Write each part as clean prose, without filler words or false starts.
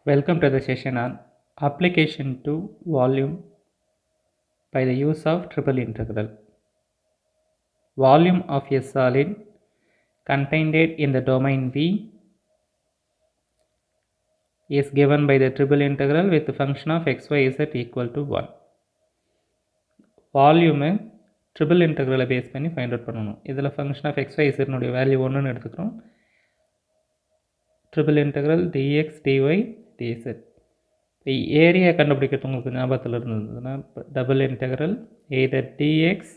Welcome to the session on application to volume by the use of triple integral. Volume of a solid contained in the domain V is given by the triple integral with the function of x, y, z equal to 1. Volume triple integral base பண்ணி find out பண்ணணும். இதில் function of x, y, z நுடைய value 1 எடுத்துக்கிறோம். Triple integral dx, dy, dz. Area கண்டுபிடிக்கிறது உங்களுக்கு ஞாபகத்தில் இருந்ததுன்னா double integral either dx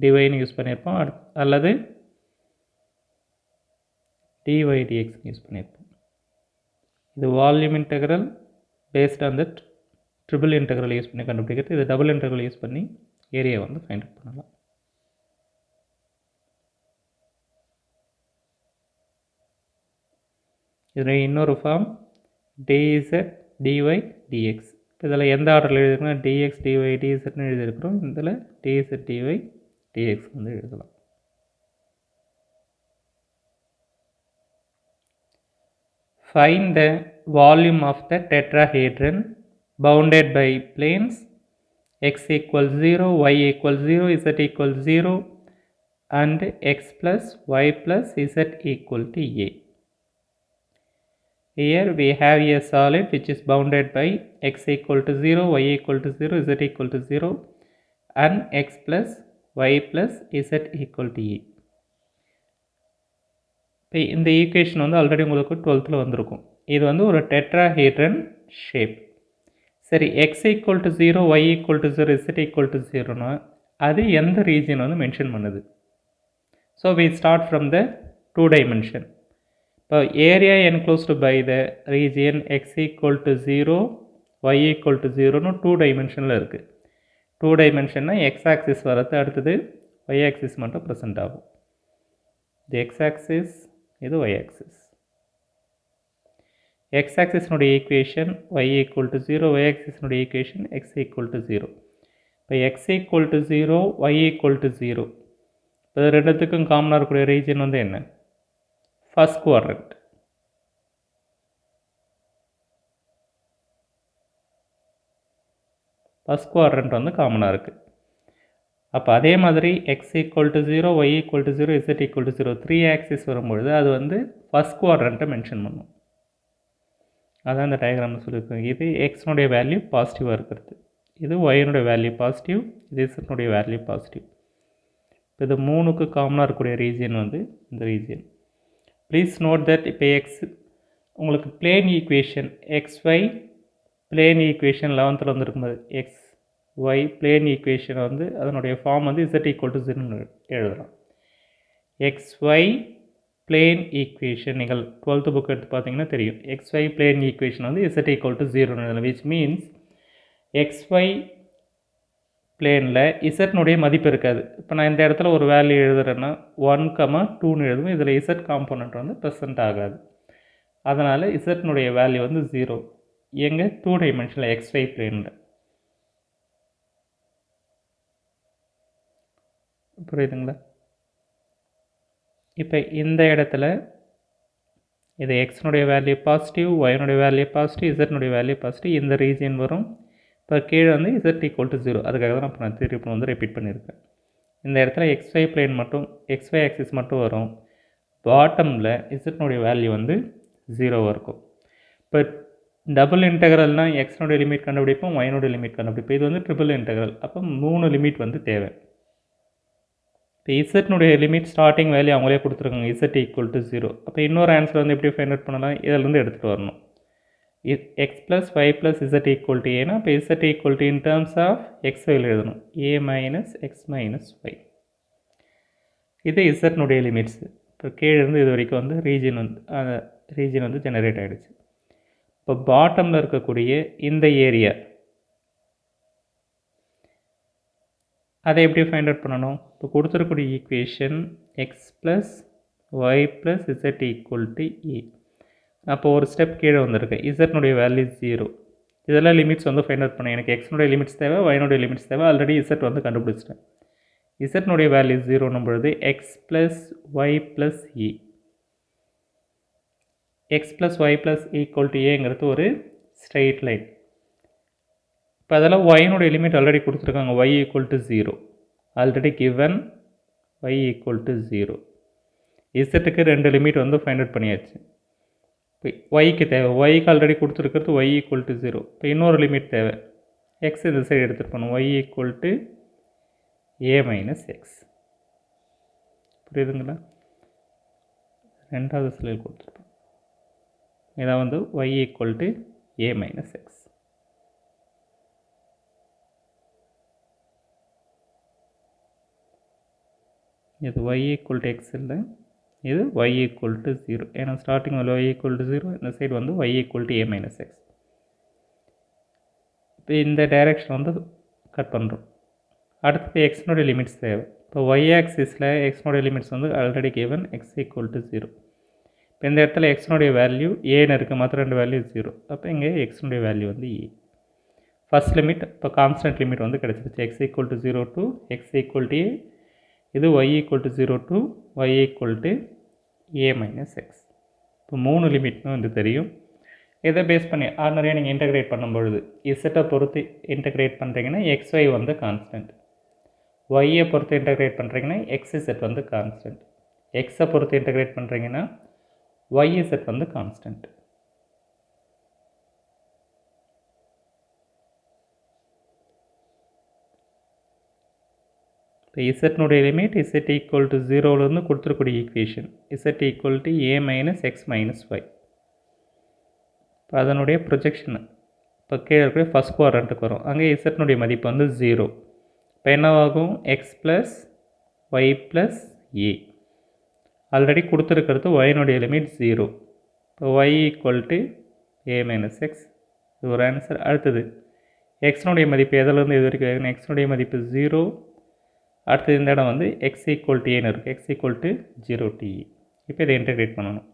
டிவைன்னு use பண்ணியிருப்போம் அல்லது டிஒய் டிஎக்ஸ்னு யூஸ் பண்ணியிருப்போம். இது volume integral based on that triple integral use பண்ணி கண்டுபிடிக்கிறது. இது டபுள் இன்டெக்ரல் யூஸ் பண்ணி ஏரியா வந்து ஃபைண்ட் அவுட் பண்ணலாம். இதில் இன்னொரு ஃபார்ம் டிஇசட் டிஒய் டிஎக்ஸ். இதில் எந்த ஆர்டரில் எழுதிருக்கோம் டிஎக்ஸ் டிஒய் டிஇசட்னு எழுதியிருக்கிறோம். இதில் டிஇசட் டிஒய் டிஎக்ஸ் வந்து எழுதலாம். Find the volume of the tetrahedron bounded by planes x equals 0, y equals 0, z equals 0 and x plus y plus z equal to a. Here we have a solid which is bounded by x equal to 0, y equal to 0, z equal to 0 and x plus y plus z equal to a. இப்போ இந்த equation வந்து already உங்களுக்கு 12th வந்திருக்கும். இது வந்து ஒரு tetrahedron shape. சரி, x equal to 0, y equal to 0, z equal to 0னா அது எந்த ரீஜன் வந்து மென்ஷன் பண்ணுது? So we start from the 2 dimension. இப்போ area enclosed by the region x equal to 0, y equal to 0னு 2 dimensionல் இருக்குது. 2 dimensionனா எக்ஸ் ஆக்சிஸ் வரது, அடுத்தது ஒய் ஆக்சிஸ் மட்டும் ப்ரெசென்ட் ஆகும். இது எக்ஸ் ஆக்சிஸ், இது ஒய் ஆக்சிஸ். எக்ஸ் ஆக்சிஸ்னுடைய equation y equal to 0, y ஆக்சிஸ்னுடைய ஈக்குவேஷன் எக்ஸ் ஈக்குவல் டு 0. இப்போ x equal to 0, y equal to 0. இப்போ ரெண்டுத்துக்கும் காமனாக இருக்கக்கூடிய ரீஜன் வந்து என்ன? First quadrant. ஃபர்ஸ்ட் குவாட்ரண்ட் வந்து காமனாக இருக்குது. அப்போ அதே மாதிரி x equal to 0, y equal to 0, z equal to 0 3 axis வரும்பொழுது அது வந்து ஃபர்ஸ்ட் குவாட்ரண்ட்டை மென்ஷன் பண்ணும். அதான் இந்த டயக்ராமில் சொல்லியிருக்கோம். இது எக்ஸ்னுடைய வேல்யூ பாசிட்டிவாக இருக்கிறது, இது ஒய்னுடைய வேல்யூ பாசிட்டிவ், இது இசட்னுடைய வேல்யூ பாசிட்டிவ். இப்போ இது மூணுக்கு காமனாக இருக்கக்கூடிய ரீஜியன் வந்து இந்த ரீஜியன். ப்ளீஸ் நோட் தட் இப்போ எக்ஸ் உங்களுக்கு plane equation x y plane equation 11th வந்துருக்கும்போது எக்ஸ் ஒய் பிளேன் ஈக்குவேஷன் வந்து அதனுடைய ஃபார்ம் வந்து இசட் ஈக்குவல் டு 0ன்னு எழுதலாம். எக்ஸ் ஒய் பிளேன் ஈக்குவேஷன் நீங்கள் 12th புக் எடுத்து பார்த்தீங்கன்னா தெரியும். எக்ஸ் ஒய் பிளேன் ஈக்குவேஷன் வந்து இசட் ஈக்குவல் டு 0ன்னு எழுதலாம். விச் மீன்ஸ் எக்ஸ் ஒய் பிளேனில் இசட்னுடைய மதிப்பு இருக்காது. இப்போ நான் இந்த இடத்துல ஒரு வேல்யூ எழுதுறேன்னா 1,2ன்னு எழுதுவேன். இதில் இசட் காம்போனண்ட் வந்து ப்ரெசென்ட் ஆகாது. அதனால் இசட்னுடைய வேல்யூ வந்து 0 எங்கே 2 dimensionல் எக்ஸ் ஒய் பிளேனில். புரியுதுங்களா? இப்போ இந்த இடத்துல இது எக்ஸ்னுடைய வேல்யூ பாசிட்டிவ், ஒய்னுடைய வேல்யூ பாசிட்டிவ், இசட்னுடைய வேல்யூ பாசிட்டிவ், இந்த ரீஜியன் வரும். இப்போ கீழே வந்து இசட் ஈக்குவல் டு 0. அதுக்காக தான் நான் திருப்பி வந்து ரிப்பீட் பண்ணியிருக்கேன். இந்த இடத்துல எக்ஸ்ஒய் பிளேன் மட்டும் எக்ஸ்ஒய் ஆக்சிஸ் மட்டும் வரும். பாட்டமில் இசட்னுடைய வேல்யூ வந்து 0 இருக்கும். இப்போ டபுள் இன்டெக்ரல்னால் எக்ஸ்னுடைய லிமிட் கண்டுபிடிப்போம், ஒய்னுடைய லிமிட் கண்டுபிடிப்போம். இது வந்து ட்ரிபிள் இன்டெக்ரல். அப்போ 3 லிமிட் வந்து தேவை. இப்போ இசட்னுடைய லிமிட் ஸ்டார்டிங் வேல்யூ அவங்களே கொடுத்துருக்காங்க, இசட் ஈக்குவல் டு 0. அப்போ இன்னொரு ஆன்சர் வந்து எப்படி ஃபைண்ட் அவுட் பண்ணலாம்? இதிலேருந்து எடுத்துகிட்டு வரணும். X plus y plus z equal to ஏன்னா இப்போ z equal to in terms of x ஒயில் எழுதணும், a minus x minus y. இது இசட்னுடைய லிமிட்ஸு. இப்போ கீழே இருந்து இது வரைக்கும் வந்து ரீஜன் வந்து ஜெனரேட் ஆகிடுச்சு. இப்போ பாட்டமில் இருக்கக்கூடிய இந்த ஏரியா அதை எப்படி ஃபைண்ட் அவுட் பண்ணணும்? இப்போ கொடுத்துருக்கூடிய equation x plus y plus z equal to a. அப்போ ஒரு ஸ்டெப் கீழே வந்திருக்கு, இசட்னுடைய வேல்யூ 0. இதெல்லாம் லிமிட்ஸ் வந்து ஃபைண்ட் அவுட் பண்ணேன். எனக்கு எக்ஸ்னுடைய லிமிட்ஸ் தேவை, ஒய்னுடைய லிமிட்ஸ் தேவை. ஆல்ரெடி இசட் வந்து கண்டுபிடிச்சிட்டேன். இசட்னுடைய வேல்யூ 0ன்னும் பொழுது எக்ஸ் ப்ளஸ் ஒய் ப்ளஸ் இ. X plus y plus equal to ஏங்கிறது ஒரு ஸ்ட்ரெயிட் லைன். இப்போ அதில் ஒயினுடைய லிமிட் ஆல்ரெடி கொடுத்துருக்காங்க, y equal to 0 already given, y equal to 0. இசட்டுக்கு 2 லிமிட் வந்து ஃபைண்ட் அவுட் பண்ணியாச்சு. இப்போ ஒய்க்கு தேவை, ஒய்க்கு ஆல்ரெடி கொடுத்துருக்கிறது ஒய் ஈக்குவல் டு 0. இப்போ இன்னொரு லிமிட் தேவை, எக்ஸ் இந்த சைடு எடுத்துகிட்டு போகணும், y equal to a minus x. புரியுதுங்களா? ரெண்டாவது ஸ்லைடில் கொடுத்துருப்போம். இதான் வந்து y equal to a minus x. இது ஒய் ஈக்குவல் டு எக்ஸ் இல்லை, இது y ஈக்குவல் டு 0. ஏன்னா ஸ்டார்டிங் y ஈக்குவல் டு 0, இந்த சைடு வந்து y equal to a minus x. இப்போ இந்த டைரெக்ஷன் வந்து கட் பண்ணுறோம். அடுத்தது எக்ஸ்னுடைய லிமிட்ஸ் தேவை. இப்போ y ஆக்சிஸில் எக்ஸ்னுடைய லிமிட்ஸ் வந்து already given, X equal to 0. இப்போ இந்த இடத்துல எக்ஸ்னுடைய வேல்யூ ஏன்னு இருக்குது, மற்ற 2 வேல்யூ 0. அப்போ இங்கே எக்ஸ்னுடைய வேல்யூ வந்து ஏ. ஃபஸ்ட் லிமிட் இப்போ கான்ஸ்டன்ட் லிமிட் வந்து கிடச்சிருச்சு, x equal to 0 to x equal to a. இது y equal to 0 to y equal to a minus x. இப்போ 3 லிமிட்னு வந்து தெரியும். இதை பேஸ் பண்ணி ஆர்டினரியாக நீங்கள் இன்டெகிரேட் பண்ணும்பொழுது இசட்டை பொறுத்து இன்டெகிரேட் பண்ணுறீங்கன்னா xy வந்து கான்ஸ்டன்ட், ஒய்யை பொறுத்து இன்டெகிரேட் பண்ணுறீங்கன்னா xz வந்து கான்ஸ்டன்ட், எக்ஸை பொறுத்து இன்டெகிரேட் பண்ணுறீங்கன்னா yz வந்து கான்ஸ்டன்ட். இப்போ இசட்னுடைய லிமிட் இசட் ஈக்குவல் டு 0லேருந்து கொடுத்துருக்கூடிய equation z equal to a minus x minus y. இப்போ அதனுடைய ப்ரொஜெக்ஷன் இப்போ கீழே இருக்கிற ஃபஸ்ட் குவாட்ரண்ட்டுக்கு வரும், அங்கே இசட்னுடைய மதிப்பு வந்து 0. இப்போ என்னவாகும், x plus y plus a. Already கொடுத்துருக்கிறது ஒயினுடைய லிமிட் 0. இப்போ y equal to a minus x, இது ஒரு ஆன்சர். அடுத்தது எக்ஸ்னுடைய மதிப்பு எதிலேருந்து இது வரைக்கும், எக்ஸ்னுடைய மதிப்பு 0. அடுத்தது இந்த இடம் வந்து எக்ஸ் ஈக்குவல் டு ஏன்னு இருக்குது, எக்ஸ் ஈக்குவல் டு 0 டி. இப்போ இதை இன்டெகிரேட் பண்ணணும்.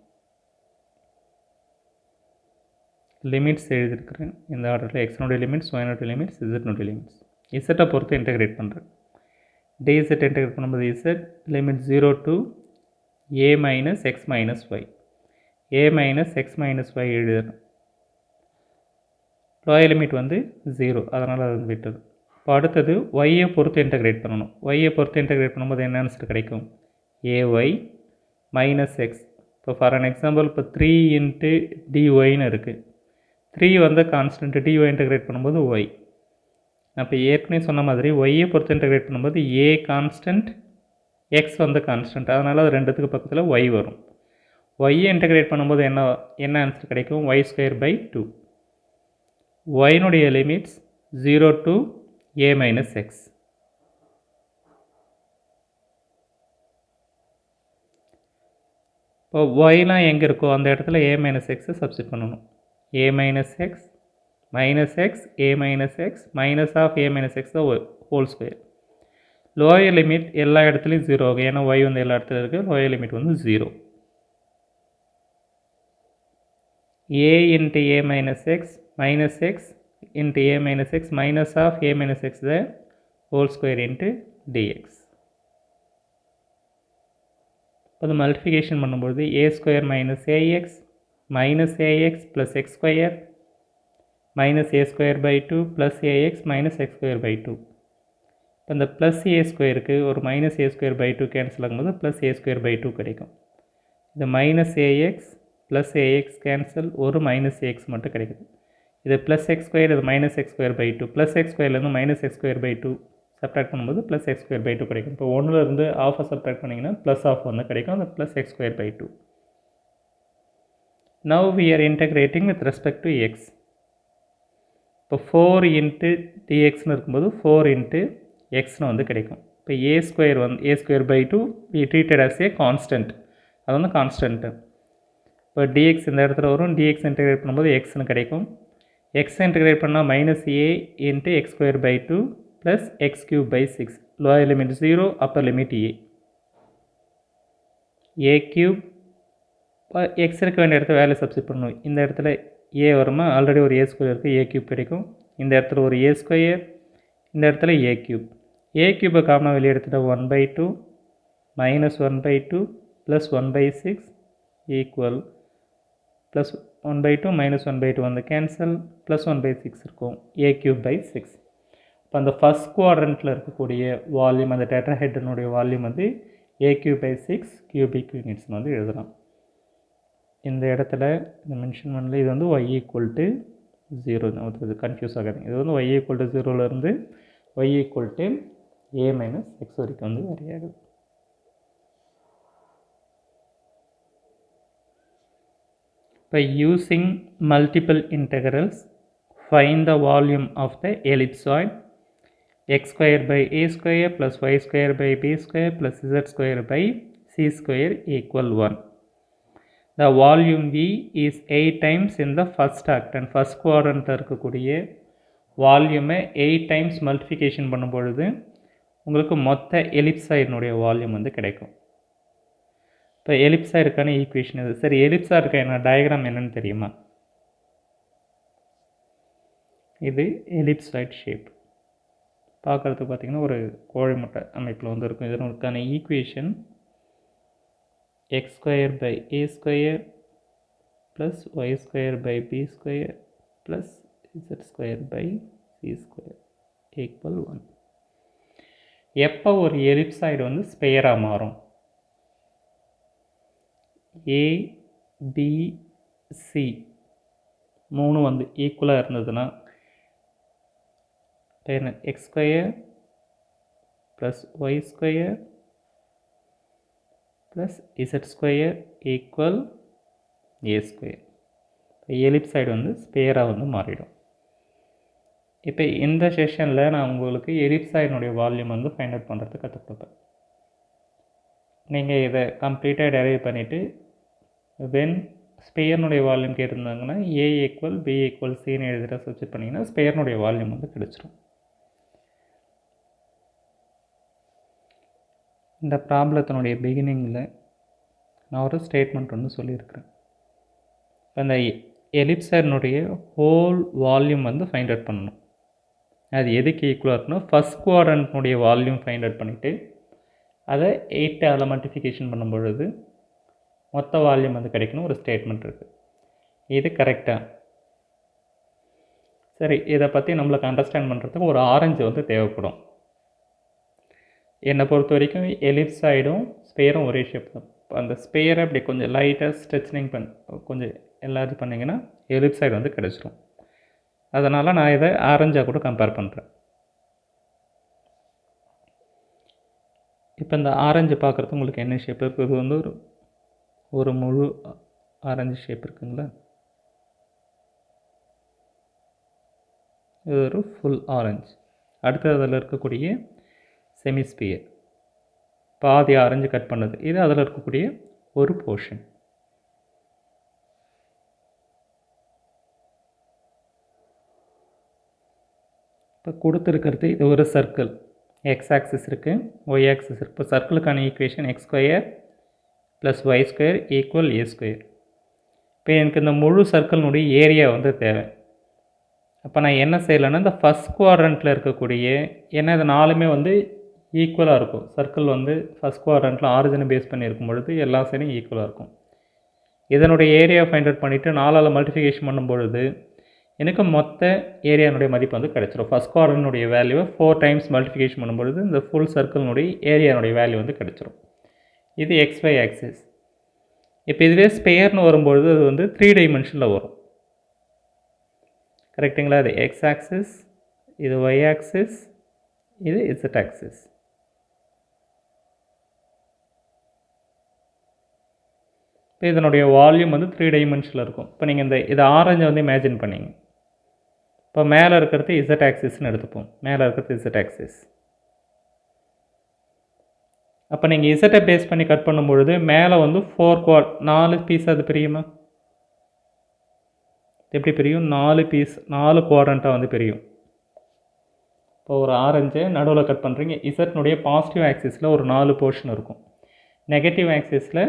லிமிட்ஸ் எழுதியிருக்கிறேன் இந்த ஆர்டரில், எக்ஸ்னுடைய லிமிட்ஸ், ஒய்னுடைய லிமிட்ஸ், இசட்னுடைய லிமிட்ஸ். இசட்டை பொறுத்து இன்டெகிரேட் பண்ணுறேன். டிஇசட் இன்டெகிரேட் பண்ணும்போது z limit 0 to a minus x minus y, a minus x minus y எழுதுறேன். லோயர் லிமிட் வந்து 0, அதனால் அது விட்டது. இப்போ அடுத்தது ஒய்யை பொறுத்து இன்டெகிரேட் பண்ணணும். ஒய்யை பொறுத்து இன்டெகிரேட் பண்ணும்போது என்ன ஆன்சர் கிடைக்கும், ஏஒய் மைனஸ் எக்ஸ். இப்போ ஃபார் அன் எக்ஸாம்பிள் இப்போ 3 இன்ட்டு டிஒய்னு இருக்குது, 3 வந்து கான்ஸ்டன்ட், டிஒய் இன்டெகிரேட் பண்ணும்போது ஒய். அப்போ ஏற்கனவே சொன்ன மாதிரி ஒய்யை பொறுத்து இன்டெகிரேட் பண்ணும்போது ஏ கான்ஸ்டன்ட், எக்ஸ் வந்து கான்ஸ்டன்ட், அதனால் அது ரெண்டுத்துக்கு பக்கத்தில் ஒய் வரும். ஒய்யை இன்டெகிரேட் பண்ணும்போது என்ன ஆன்சர் கிடைக்கும், ஒய் ஸ்கொயர் பை 2. ஒய்னுடைய limits 0 to a minus x. இப்போ yலாம் எங்கே இருக்கோ அந்த இடத்துல a minus x சப்ஸ்டிட் பண்ணணும். a minus x minus x a minus x minus of a minus x whole square. Lower limit எல்லா இடத்துலையும் 0 ஆகும், ஏன்னா y வந்து எல்லா இடத்துலையும் இருக்குது, லோயர் லிமிட் வந்து 0. a into a minus x minus x into a minus x minus of a minus x the whole square into dx. அது மல்டிஃபிகேஷன் பண்ணும்போது a square minus ax plus x square minus a square by 2 plus ax minus x square by 2. இப்போ இந்த plus a ஸ்கொயருக்கு ஒரு minus a square by 2 cancel ஆகும்போது plus a square by 2 கிடைக்கும். இது minus ax plus ax cancel, ஒரு minus x மட்டும் கிடைக்குது. இது ப்ளஸ் எக்ஸ் ஸ்கொயர், இது minus x square by 2. Plus x ஸ்கொயர்லேருந்து minus x square by 2 subtract பண்ணும்போது ப்ளஸ் எக்ஸ் ஸ்கொயர் பை 2 கிடைக்கும். இப்போ 1லேருந்து ஆஃபை சப்ட்ராக்ட் பண்ணிங்கன்னா ப்ளஸ் ஆஃப் வந்து கிடைக்கும், அந்த plus x square by 2. Now we are integrating with respect to x. இப்போ 4 இன்ட்டு டிஎக்ஸ்னு இருக்கும்போது 4 இன்ட்டு எக்ஸ்னு வந்து கிடைக்கும். இப்போ a square by 2 we treated as a constant, அது வந்து கான்ஸ்டன்ட்டு. இப்போ டிஎக்ஸ் இந்த இடத்துல வரும், டிஎக்ஸ் இன்டெகிரேட் பண்ணும்போது எக்ஸ்னு கிடைக்கும். எக்ஸ் இன்டெகிரேட் பண்ணால் minus a into x square by 2 plus x cube by 6. Lower limit 0, upper limit a cube. X இருக்க வேண்டிய இடத்துல வேல்யூ சப்ஸ்டிட் பண்ணணும். இந்த இடத்துல ஏ வருமா, ஆல்ரெடி ஒரு ஏ ஸ்கொயர் இருக்குது, ஏ கியூப் கிடைக்கும். இந்த இடத்துல ஒரு ஏ ஸ்கொயர், இந்த இடத்துல ஏ கியூப். ஏ கியூபை காமனாக வெளியே எடுத்துகிட்டா 1/2 minus 1/2 plus 1/6 equal plus 1/2 minus 1/2 வந்து கேன்சல், ப்ளஸ் 1/6 இருக்கும், a³/6. இப்போ அந்த ஃபஸ்ட் குவாட்ரண்ட்டில் இருக்கக்கூடிய வால்யூம், அந்த டெட்ராஹெட்ரனுடைய வால்யூம் வந்து a³/6 cubic யூனிட்ஸ்னு வந்து எழுதலாம். இந்த இடத்துல இந்த மென்ஷன் பண்ணல, இது வந்து y = 0. இது கன்ஃபியூஸ் ஆகாதுங்க. இது வந்து y = 0லேருந்து y = a - x வரைக்கும் வந்து வேரி ஆகுது. By using multiple integrals, find the volume of the ellipsoid x² / a² plus y² / b² plus z² / c² = 1. The volume V is 8 times in the first act and first quadrant இருக்கக்கூடிய வால்யூமை 8 times multiplication பண்ணும்பொழுது உங்களுக்கு மொத்த எலிப்சாய்டினுடைய volume வந்து கிடைக்கும். இப்போ எலிப்சாய்டுக்கான equation இது. சரி, எலிப்சாய்டுக்கான டயக்ராம் என்னன்னு தெரியுமா? இது எலிப்சாய்டு ஷேப். பார்க்குறதுக்கு பார்த்திங்கன்னா ஒரு கோழி முட்டை அமைப்பில் வந்து இருக்கும். இதனுக்கான equation x² / a² plus y² / b² plus z² / c² = 1. எப்போ ஒரு எலிப்சாய்டு வந்து ஸ்பெயராக மாறும்? A, B, C 3 வந்து ஈக்குவலாக இருந்ததுன்னா x² plus y² plus z² = a². Ellipsoid வந்து ஸ்பெயராக வந்து மாறிடும். இப்போ இந்த செஷனில் நான் உங்களுக்கு எலிப்சாய்டினுடைய வால்யூம் வந்து ஃபைண்ட் அவுட் பண்ணுறது கற்றுக் கொடுப்பேன். நீங்கள் இதை கம்ப்ளீட்டாக டெரைவ் பண்ணிவிட்டு வென் ஸ்பெயர்னுடைய வால்யூம் கேட்டிருந்தாங்கன்னா a = b = cன்னு எழுதிட்டு சப்ஸ்டிட் பண்ணிங்கன்னா ஸ்பெயர்னுடைய வால்யூம் வந்து கிடச்சிரும். இந்த ப்ராப்ளத்தினுடைய பிகினிங்கில் நான் ஒரு ஸ்டேட்மெண்ட் வந்து சொல்லியிருக்கிறேன். அந்த எலிப்சாய்டினுடைய ஹோல் வால்யூம் வந்து ஃபைண்ட் அவுட் பண்ணணும். அது எதுக்கு ஈக்குவலாக இருக்கணும்? ஃபஸ்ட் குவாட்ரண்ட்னுடைய வால்யூம் ஃபைண்ட் அவுட் பண்ணிவிட்டு அதை 8ஆல் மல்டிஃபிகேஷன் பண்ணும் பொழுது மொத்த வால்யூம் வந்து கிடைக்கணும் ஒரு ஸ்டேட்மெண்ட் இருக்குது. இது கரெக்டாக? சரி, இதை பற்றி நம்மளுக்கு அண்டர்ஸ்டாண்ட் பண்ணுறதுக்கு ஒரு ஆரஞ்சு வந்து தேவைப்படும். என்னை பொறுத்த வரைக்கும் எலிப்சாய்டும் ஸ்பெயரும் ஒரே ஷேப் தான். அந்த ஸ்பெயரை அப்படி கொஞ்சம் லைட்டாக ஸ்ட்ரெச்னிங் கொஞ்சம் எல்லாரும் பண்ணிங்கன்னா எலிப்சாய்டு வந்து கிடச்சிரும். அதனால் நான் இதை ஆரஞ்சாக கூட கம்பேர் பண்ணுறேன். இப்போ இந்த ஆரஞ்சு பார்க்குறது உங்களுக்கு என்ன ஷேப் இருக்குது? இது வந்து ஒரு முழு ஆரஞ்சு ஷேப் இருக்குங்களா? இது ஒரு ஃபுல் ஆரஞ்சு. அடுத்து அதில் இருக்கக்கூடிய செமிஸ்பியர் பாதி ஆரஞ்சு கட் பண்ணது, இது அதில் இருக்கக்கூடிய ஒரு போர்ஷன். இப்போ கொடுத்துருக்கிறது இது ஒரு சர்க்கிள். எக்ஸ் ஆக்சிஸ் இருக்குது, ஒய் ஆக்சிஸ் இருக்குது. இப்போ சர்க்கிளுக்கான ஈக்குவேஷன் x² + y² = a². இப்போ எனக்கு இந்த முழு சர்க்கிளினுடைய ஏரியா வந்து தேவை. அப்போ நான் என்ன செய்யலைன்னா இந்த ஃபஸ்ட் குவாட்ரண்ட்டில் இருக்கக்கூடிய, ஏன்னா இது 4மே வந்து ஈக்குவலாக இருக்கும். சர்க்கிள் வந்து ஃபஸ்ட் குவாட்ரண்ட்டில் ஆரிஜினை பேஸ் பண்ணி இருக்கும் பொழுது எல்லா சைடும் ஈக்குவலாக இருக்கும். இதனுடைய ஏரியா ஃபைண்ட் அவுட் பண்ணிவிட்டு 4ஆல் மல்டிஃபிகேஷன் பண்ணும்பொழுது எனக்கு மொத்த ஏரியானுடைய மதிப்பு வந்து கிடச்சிரும். ஃபஸ்ட் குவாட்ரண்ட்டுடைய வேல்யூவை 4 டைம்ஸ் மல்டிஃபிகேஷன் பண்ணும்பொழுது இந்த ஃபுல் சர்க்கிளினுடைய ஏரியானுடைய வேல்யூ வந்து கிடச்சிரும். இது XY ஆக்சிஸ். இப்போ இதுவே ஸ்பெயர்னு வரும்பொழுது அது வந்து 3 டைமென்ஷனில் வரும். கரெக்டுங்களா? அது எக்ஸ் ஆக்சிஸ், இது ஒய் ஆக்சிஸ், இது Z ஆக்சிஸ். இப்போ இதனுடைய வால்யூம் வந்து 3 டைமென்ஷனில் இருக்கும். இப்போ நீங்கள் இதை ஆரஞ்சை வந்து இமேஜின் பண்ணிங்க. இப்போ மேலே இருக்கிறது Z ஆக்சிஸ்ன்னு எடுத்துப்போம். மேலே இருக்கிறது Z ஆக்சிஸ். அப்போ நீங்கள் இசட்டை பேஸ் பண்ணி கட் பண்ணும்பொழுது மேலே வந்து 4 பீஸ் அது பிரியுமா? எப்படி பிரியும்? 4 பீஸ், 4 குவாட்ரண்ட்டாக வந்து பிரியும். இப்போ ஒரு ஆரஞ்சை நடுவில் கட் பண்ணுறீங்க. இசட்னுடைய பாசிட்டிவ் ஆக்சிஸில் ஒரு 4 போர்ஷன் இருக்கும், நெகட்டிவ் ஆக்சிஸில்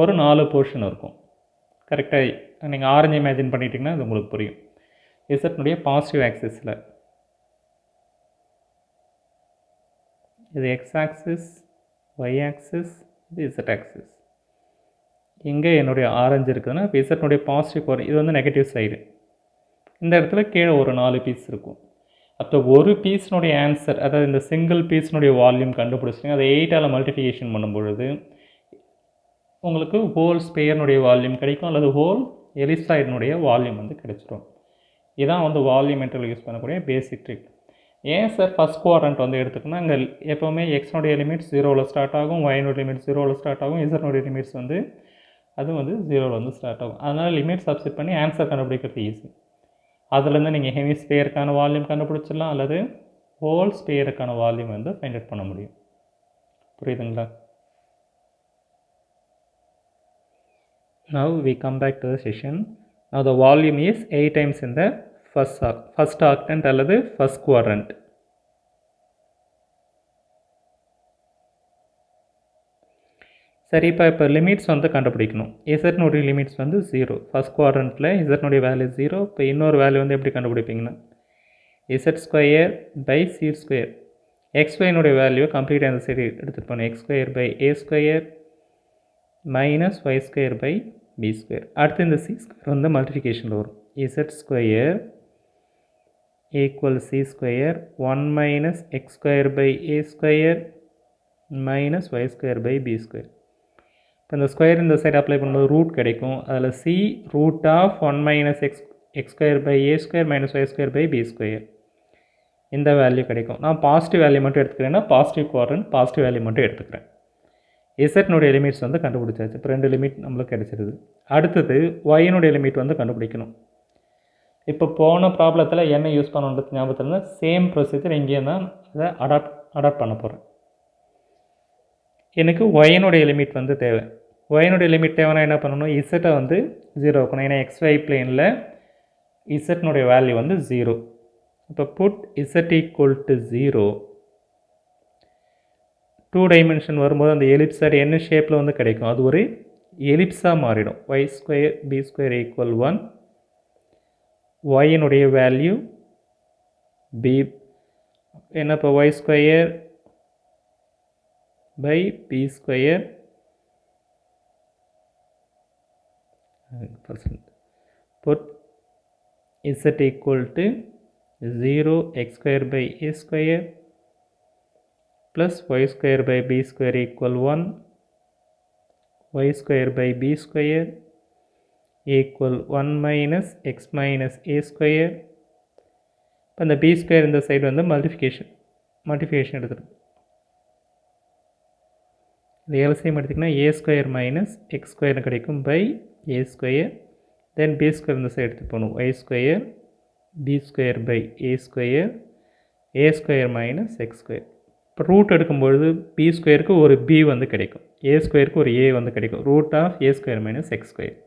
ஒரு 4 போர்ஷன் இருக்கும். கரெக்டாக நீங்கள் ஆரஞ்சு இமேஜின் பண்ணிட்டீங்கன்னா அது உங்களுக்கு புரியும். இசட்னுடைய பாசிட்டிவ் ஆக்சிஸில் இது எக்ஸ் ஆக்சிஸ், ஒய் ஆக்சிஸ், இது Z ஆக்சிஸ். இங்கே என்னுடைய ஆரஞ்சு இருக்குதுன்னா இப்போ இசட்னுடைய பாசிட்டிவ் குவாட்ரண்ட் இது வந்து நெகட்டிவ் சைடு. இந்த இடத்துல கீழே ஒரு 4 பீஸ் இருக்கும். அப்போ ஒரு பீஸ்னுடைய ஆன்சர், அதாவது இந்த சிங்கிள் பீஸ்னுடைய வால்யூம் கண்டுபிடிச்சிங்க, அதை 8ஆல் மல்டிஃபிகேஷன் பண்ணும்பொழுது உங்களுக்கு ஹோல் ஸ்பேயர்னுடைய வால்யூம் கிடைக்கும், அல்லது ஹோல் எலிப்சாய்டினுடைய வால்யூம் வந்து கிடைச்சிடும். இதுதான் வந்து வால்யூமெட்ரியில் யூஸ் பண்ணக்கூடிய பேசிக் ட்ரிக். ஏன் சார் ஃபஸ்ட் குவாட்ரண்ட் வந்து எடுத்துக்கணும், இங்கே எப்போவுமே எக்ஸ்னுடைய லிமிட்ஸ் 0ல் ஸ்டார்ட் ஆகும், ஒய்னுடைய லிமிட்ஸ் 0ல் ஸ்டார்ட் ஆகும், இசட்னுடைய லிமிட்ஸ் வந்து அது வந்து 0ல் வந்து ஸ்டார்ட் ஆகும். அதனால் லிமிட் சப்ஸ்டிட் பண்ணி ஆன்சர் கண்டுபிடிக்கிறது ஈஸி. அதுலேருந்து நீங்கள் ஹெமி ஸ்பேயருக்கான வால்யூம் கண்டுபிடிச்சிடலாம், அல்லது ஹோல் ஸ்பேயருக்கான வால்யூம் வந்து ஃபைண்ட் அவுட் பண்ண முடியும். புரியுதுங்களா? Now we come back to the session. Now the volume is 8 times in the first octant அல்லது first quadrant. சரி, இப்போ லிமிட்ஸ் வந்து கண்டுபிடிக்கணும். இசட்னுடைய லிமிட்ஸ் வந்து 0. ஃபஸ்ட் குவாட்ரண்ட்டில் இசட்னுடைய வேல்யூ 0. இப்போ இன்னொரு வேல்யூ வந்து எப்படி கண்டுபிடிப்பீங்கன்னா z square by c square. எக்ஸ்ஒய்னுடைய வேல்யூ கம்ப்ளீட்டாக அந்த சைடு எடுத்துகிட்டு போகணும். X square by a square minus y square by b square. அடுத்து இந்த சி ஸ்கொயர் வந்து மல்டிஃபிகேஷனில் வரும். Z square equal c square 1 minus x square by a square minus y square by b square. இப்போ இந்த square இந்த side apply பண்ணும்போது root கிடைக்கும். அதில் c root of 1 minus x square by a square minus y square by b square. இந்த value கிடைக்கும். நான் positive value மட்டும் எடுத்துக்கிறேன்னா பாசிட்டிவ் குவாட்ரண்ட் பாசிட்டிவ் வேல்யூ மட்டும் எடுத்துக்கிறேன். இசட்னுடைய லிமிட்ஸ் வந்து கண்டுபிடிச்சாச்சு. இப்போ 2 லிமிட் நம்மளுக்கு கிடைச்சிருது. அடுத்தது ஒய்னுடைய லிமிட் வந்து கண்டுபிடிக்கணும். இப்போ போன ப்ராப்ளத்தில் என்ன யூஸ் பண்ணணுன்றது ஞாபகத்தில் இருந்தால் சேம் ப்ரொசீஜர் இங்கேயும் தான் அதை அடாப்ட் பண்ண போகிறேன். எனக்கு ஒய்னுடைய லிமிட் வந்து தேவை. ஒய்னுடைய லிமிட் தேவைன்னா என்ன பண்ணணும், இசட்டை வந்து 0 வைக்கணும். ஏன்னா எக்ஸ்ஒய் பிளேனில் இசட்னுடைய வேல்யூ வந்து 0. இப்போ put z equal to 0. 2 dimension வரும்போது அந்த எலிப்ஸாய்டு என்ன ஷேப்பில் வந்து கிடைக்கும், அது ஒரு எலிப்ஸாக மாறிடும். Y square b square equal 1. ஒய்னுடைய வேல்யூ பி என்ன, இப்போ y square by p square put z equal to 0 x square by a square plus y square by b square equal 1 y square by b square equal 1 minus x minus a square. இப்போ இந்த b square இந்த side வந்து multiplication எடுத்துருக்கோம். இது LCM எடுத்திங்கன்னா a square minus x square கிடைக்கும் by a square. Then b square இந்த side எடுத்து போகணும். Y square b square by a square minus x square. இப்போ ரூட் எடுக்கும்பொழுது பி ஸ்கொயருக்கு ஒரு பி வந்து கிடைக்கும், ஏ ஸ்கொயருக்கு ஒரு ஏ வந்து கிடைக்கும். Root of a square minus x square.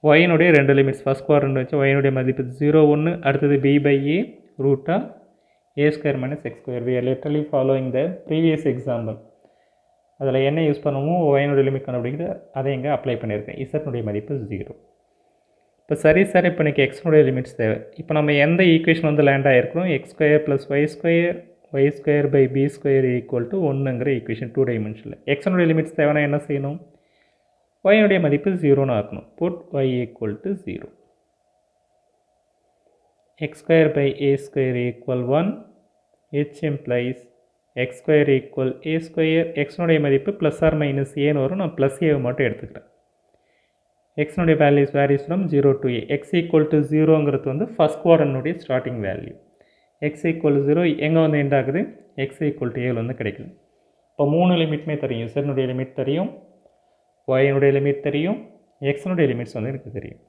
ஒயினுடைய 2 லிமிட்ஸ் ஃபஸ்ட் குவாட்ரண்ட் வச்சு ஒயினுடைய மதிப்பு 0 1. அடுத்தது b by a root of a square minus x square. We are literally following the previous example. அதில் என்ன யூஸ் பண்ணுவோம், ஒயினுடைய லிமிட் கண்டுபிடிக்கிறது, அதை இங்கே அப்ளை பண்ணியிருக்கேன். இசட்னுடைய மதிப்பு 0. இப்போ சரி சார், இப்போ எனக்கு எக்ஸ்னுடைய லிமிட்ஸ் தேவை. இப்போ நம்ம எந்த ஈக்குவேஷன் வந்து லேண்ட் ஆகிருக்கிறோம், x square plus y square by b square equal to 1ங்கிற ஈக்குவேஷன் 2 டைமென்ஷனில். எக்ஸ்னுடைய லிமிட்ஸ் தேவைன்னா என்ன செய்யணும், ஒயினுடைய மதிப்பு 0ன்னு ஆக்கணும். Put y equal to 0. X square by a square equal 1 which implies x square equal a square. எக்ஸ்னுடைய மதிப்பு ப்ளஸ் ஆர் மைனஸ் ஏன்னு வரும், நான் ப்ளஸ் ஏவை மட்டும் எடுத்துக்கிறேன். எக்ஸ்னுடைய varies from 0 to a. X equal to 0ங்கிறது வந்து ஃபஸ்ட் குவாட்ரண்ட்டுடைய ஸ்டார்டிங் வேல்யூ. எக்ஸ் ஈக்குவல் 0 எங்கே வந்து எண்ட் ஆகுது, எக்ஸ் ஈக்குவல் டு ஏவில் வந்து கிடைக்குது. இப்போ 3 லிமிட்டுமே தெரியும். இசட்னுடைய லிமிட் தெரியும், ஒயினுடைய லிமிட் தெரியும், எக்ஸ்னுடைய லிமிட்ஸ் வந்து எனக்கு தெரியும்.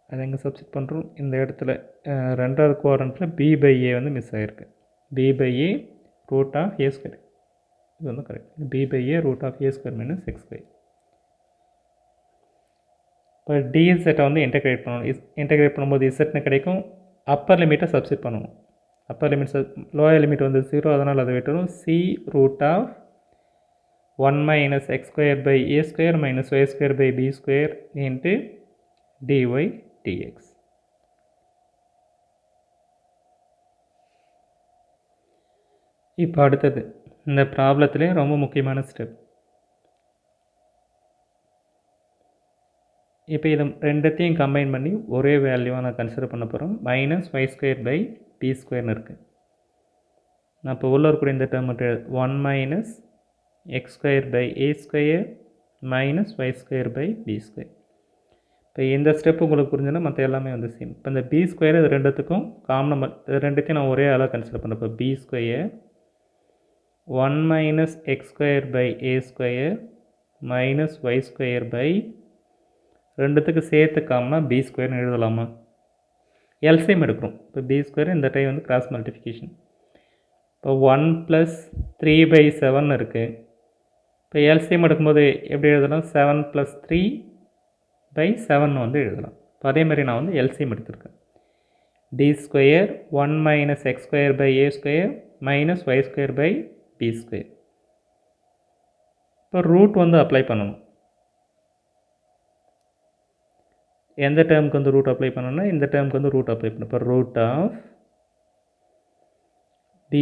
அதை எங்கே சப்ஸ்டிட் பண்ணுறோம், இந்த இடத்துல 2வது குவாட்ரண்ட்டில் பி பை ஏ வந்து மிஸ் ஆகிருக்கு. B by a root of a square, இது வந்து correct. B by a root of a square minus x square. இப்போ டிஇசட்டை வந்து இன்டெகிரேட் பண்ணணும். இன்டெகிரேட் பண்ணும்போது இசட்னு கிடைக்கும். அப்பர் லிமிட்டை சப்ஸ்டிட் பண்ணணும். அப்பர் லிமிட் லோயர் லிமிட் வந்து 0, அதனால் அதை விட்டுரும். C root of 1 minus x square by a square minus y square by b square into dy dx. இப்போ அடுத்தது இந்த ப்ராப்ளத்திலே ரொம்ப முக்கியமான ஸ்டெப். இப்போ இதை ரெண்டுத்தையும் கம்பைன் பண்ணி ஒரே வேல்யூவாக நான் கன்சிடர் பண்ண போகிறோம். -y² இருக்குது. நான் இப்போ உள்ள இருக்கக்கூடிய இந்த டேர்ம் மட்டும் 1 - x²/a² -y²/b². இப்போ இந்த ஸ்டெப் உங்களுக்கு புரிஞ்சுன்னா மற்ற எல்லாமே வந்து சேம். இப்போ இந்த b² இது ரெண்டுத்துக்கும் காமன், இது ரெண்டுத்தையும் நான் ஒரே ஆளாக கன்சிடர் பண்ண. இப்போ b² 1 - x²/a² -y² ரெண்டுத்துக்கு சேர்த்து காமனா b² எழுதலாமா? எல்சிஎம் எடுக்கிறோம். இப்போ b² இந்த டைம் வந்து கிராஸ் மல்டிஃபிகேஷன். இப்போ 1 + 3/7 இருக்குது. இப்போ எல்சிஎம் எடுக்கும்போது எப்படி எழுதலாம்? 7 + 3/7 வந்து எழுதலாம். இப்போ அதே மாதிரி நான் வந்து எல்சிஎம் எடுத்திருக்கேன். d² 1 - x²/a² -y²/b². இப்போ ரூட் வந்து அப்ளை பண்ணணும். எந்த டேர்முக்கு வந்து ரூட் அப்ளை பண்ணணும்னா இந்த டேர்முக்கு வந்து ரூட் அப்ளை பண்ணணும். இப்போ root of d²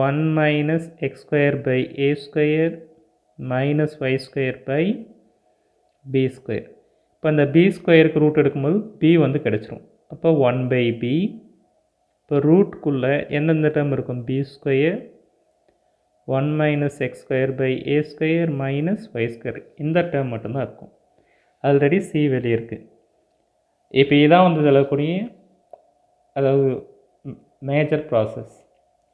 1 - x²/a² -y²/b². இப்போ அந்த b²க்கு ரூட் எடுக்கும்போது b வந்து கிடச்சிரும். அப்போ 1/b. இப்போ ரூட்குள்ளே எந்தெந்த டேர்ம் இருக்கும்? b² 1 - x²/a² -y². இந்த டேர்ம் மட்டும்தான் இருக்கும். ஆல்ரெடி சி வெளியே இருக்குது. இப்போ இதான் வந்து சொல்லக்கூடிய அதாவது மேஜர் ப்ராசஸ்.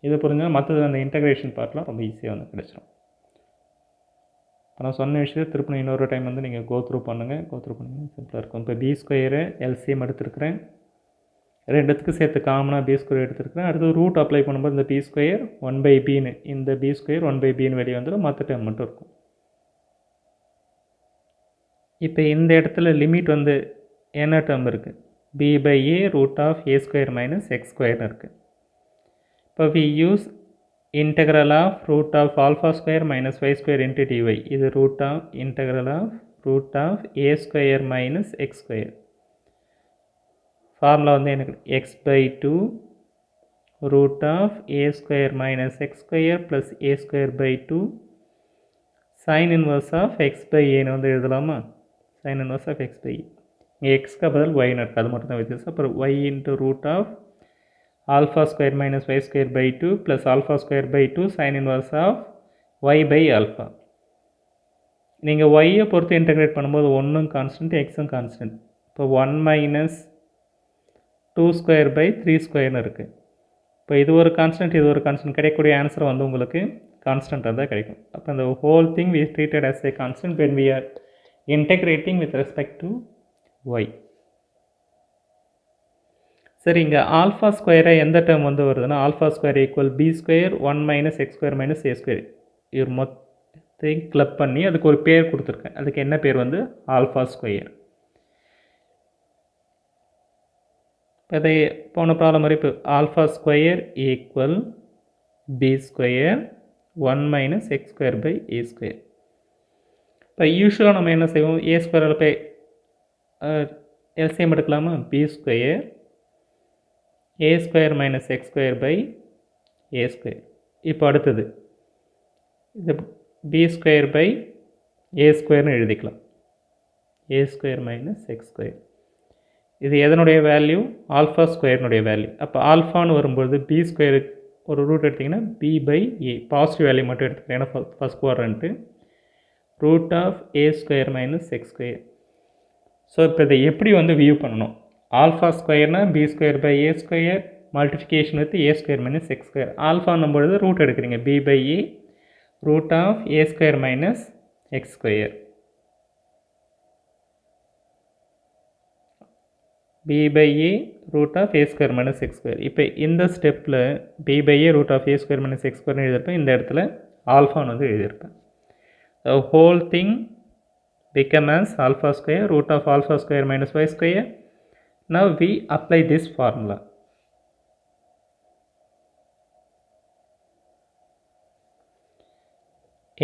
இது புரிஞ்சால் மற்றது அந்த இன்டகிரேஷன் பார்ட்லாம் ரொம்ப ஈஸியாக வந்து கிடச்சிரும். இப்போ நான் சொன்ன விஷயத்தை திருப்பி இன்னொரு டைம் வந்து நீங்கள் கோத்ரூ பண்ணுங்கள். சிம்பிளாக இருக்கும். இப்போ b² எல்சிஎம் எடுத்துருக்கிறேன். ரெண்டுத்துக்கு சேர்த்து காமனாக b² எடுத்துருக்கிறேன். அடுத்து ரூட் அப்ளை பண்ணும்போது இந்த b² 1/bன்னு இந்த b² 1/bன்னு வெளியே வந்துடும். மற்ற டைம் மட்டும் இருக்கும். இப்போ இந்த இடத்துல லிமிட் வந்து என்ன டேர்ம் இருக்குது? b/a √a² - x² இருக்குது. இப்போ we use integral of √α² - y² into dy. இது integral of √a² - x². Formula வந்து எனக்கு x/2 √a² - x² + a²/2 sin inverse of x/aன்னு வந்து எழுதலாமா? sin inverse of x/a. இங்கே எக்ஸ்க்கு பதில் ஒய்னு இருக்குது. அது மட்டும் தான் வித்தியாசம். அப்புறம் y into √α² - y²/2 + α²/2 sin inverse of y/α. நீங்கள் yயை பொறுத்து இன்டகிரேட் பண்ணும்போது 1 கான்ஸ்டன்ட், எக்ஸும் கான்ஸ்டன்ட். இப்போ 1 - 2²/3² இருக்குது. இப்போ இது ஒரு கான்ஸ்டன்ட், இது ஒரு கான்ஸ்டன்ட். கிடைக்கக்கூடிய ஆன்சர் வந்து உங்களுக்கு கான்ஸ்டன்ட்டாக தான் கிடைக்கும். அப்போ இந்த whole thing we treated as a constant when we are integrating with respect to y. சரி, இங்கே α² எந்த டேர்ம் வந்து வருதுன்னா α² = b² 1 - x² - a². இது மொத்தத்தையும் கிளப் பண்ணி அதுக்கு ஒரு பேர் கொடுத்துருக்கேன். அதுக்கு என்ன பேர் வந்து α². அதை போன ப்ராப்ளம் மாதிரி இப்போ α² = b² 1 - x²/a². இப்போ யூஸ்வலாக நம்ம என்ன செய்வோம்? a² போய் எல்சிஎம் எடுக்கலாமா? b² a² - x²/a². இப்போ அடுத்தது இது b²/a²ன்னு எழுதிக்கலாம். a² - x². இது எதனுடைய வேல்யூ? α²னுடைய வேல்யூ. அப்போ ஆல்ஃபான்னு வரும்போது b² ஒரு ரூட் எடுத்திங்கன்னா b/a பாசிட்டிவ் வேல்யூ மட்டும் எடுத்துக்கிறேன். ஏன்னா first quadrant √a² - x². So இப்போ இதை எப்படி வந்து வியூ பண்ணணும்? α²னா b²/a² multiplication with a² - x². ஆல்ஃபான்னும் பொழுது ரூட் எடுக்கிறீங்க b/a √a² - x². b/a √a² - x². இப்போ இந்த ஸ்டெப்பில் b/a √a² - x²ன்னு எழுதியிருப்பேன். இந்த இடத்துல ஆல்ஃபான்னு வந்து எழுதியிருப்பேன். The whole thing become as α² √α² - y². Now we apply this formula.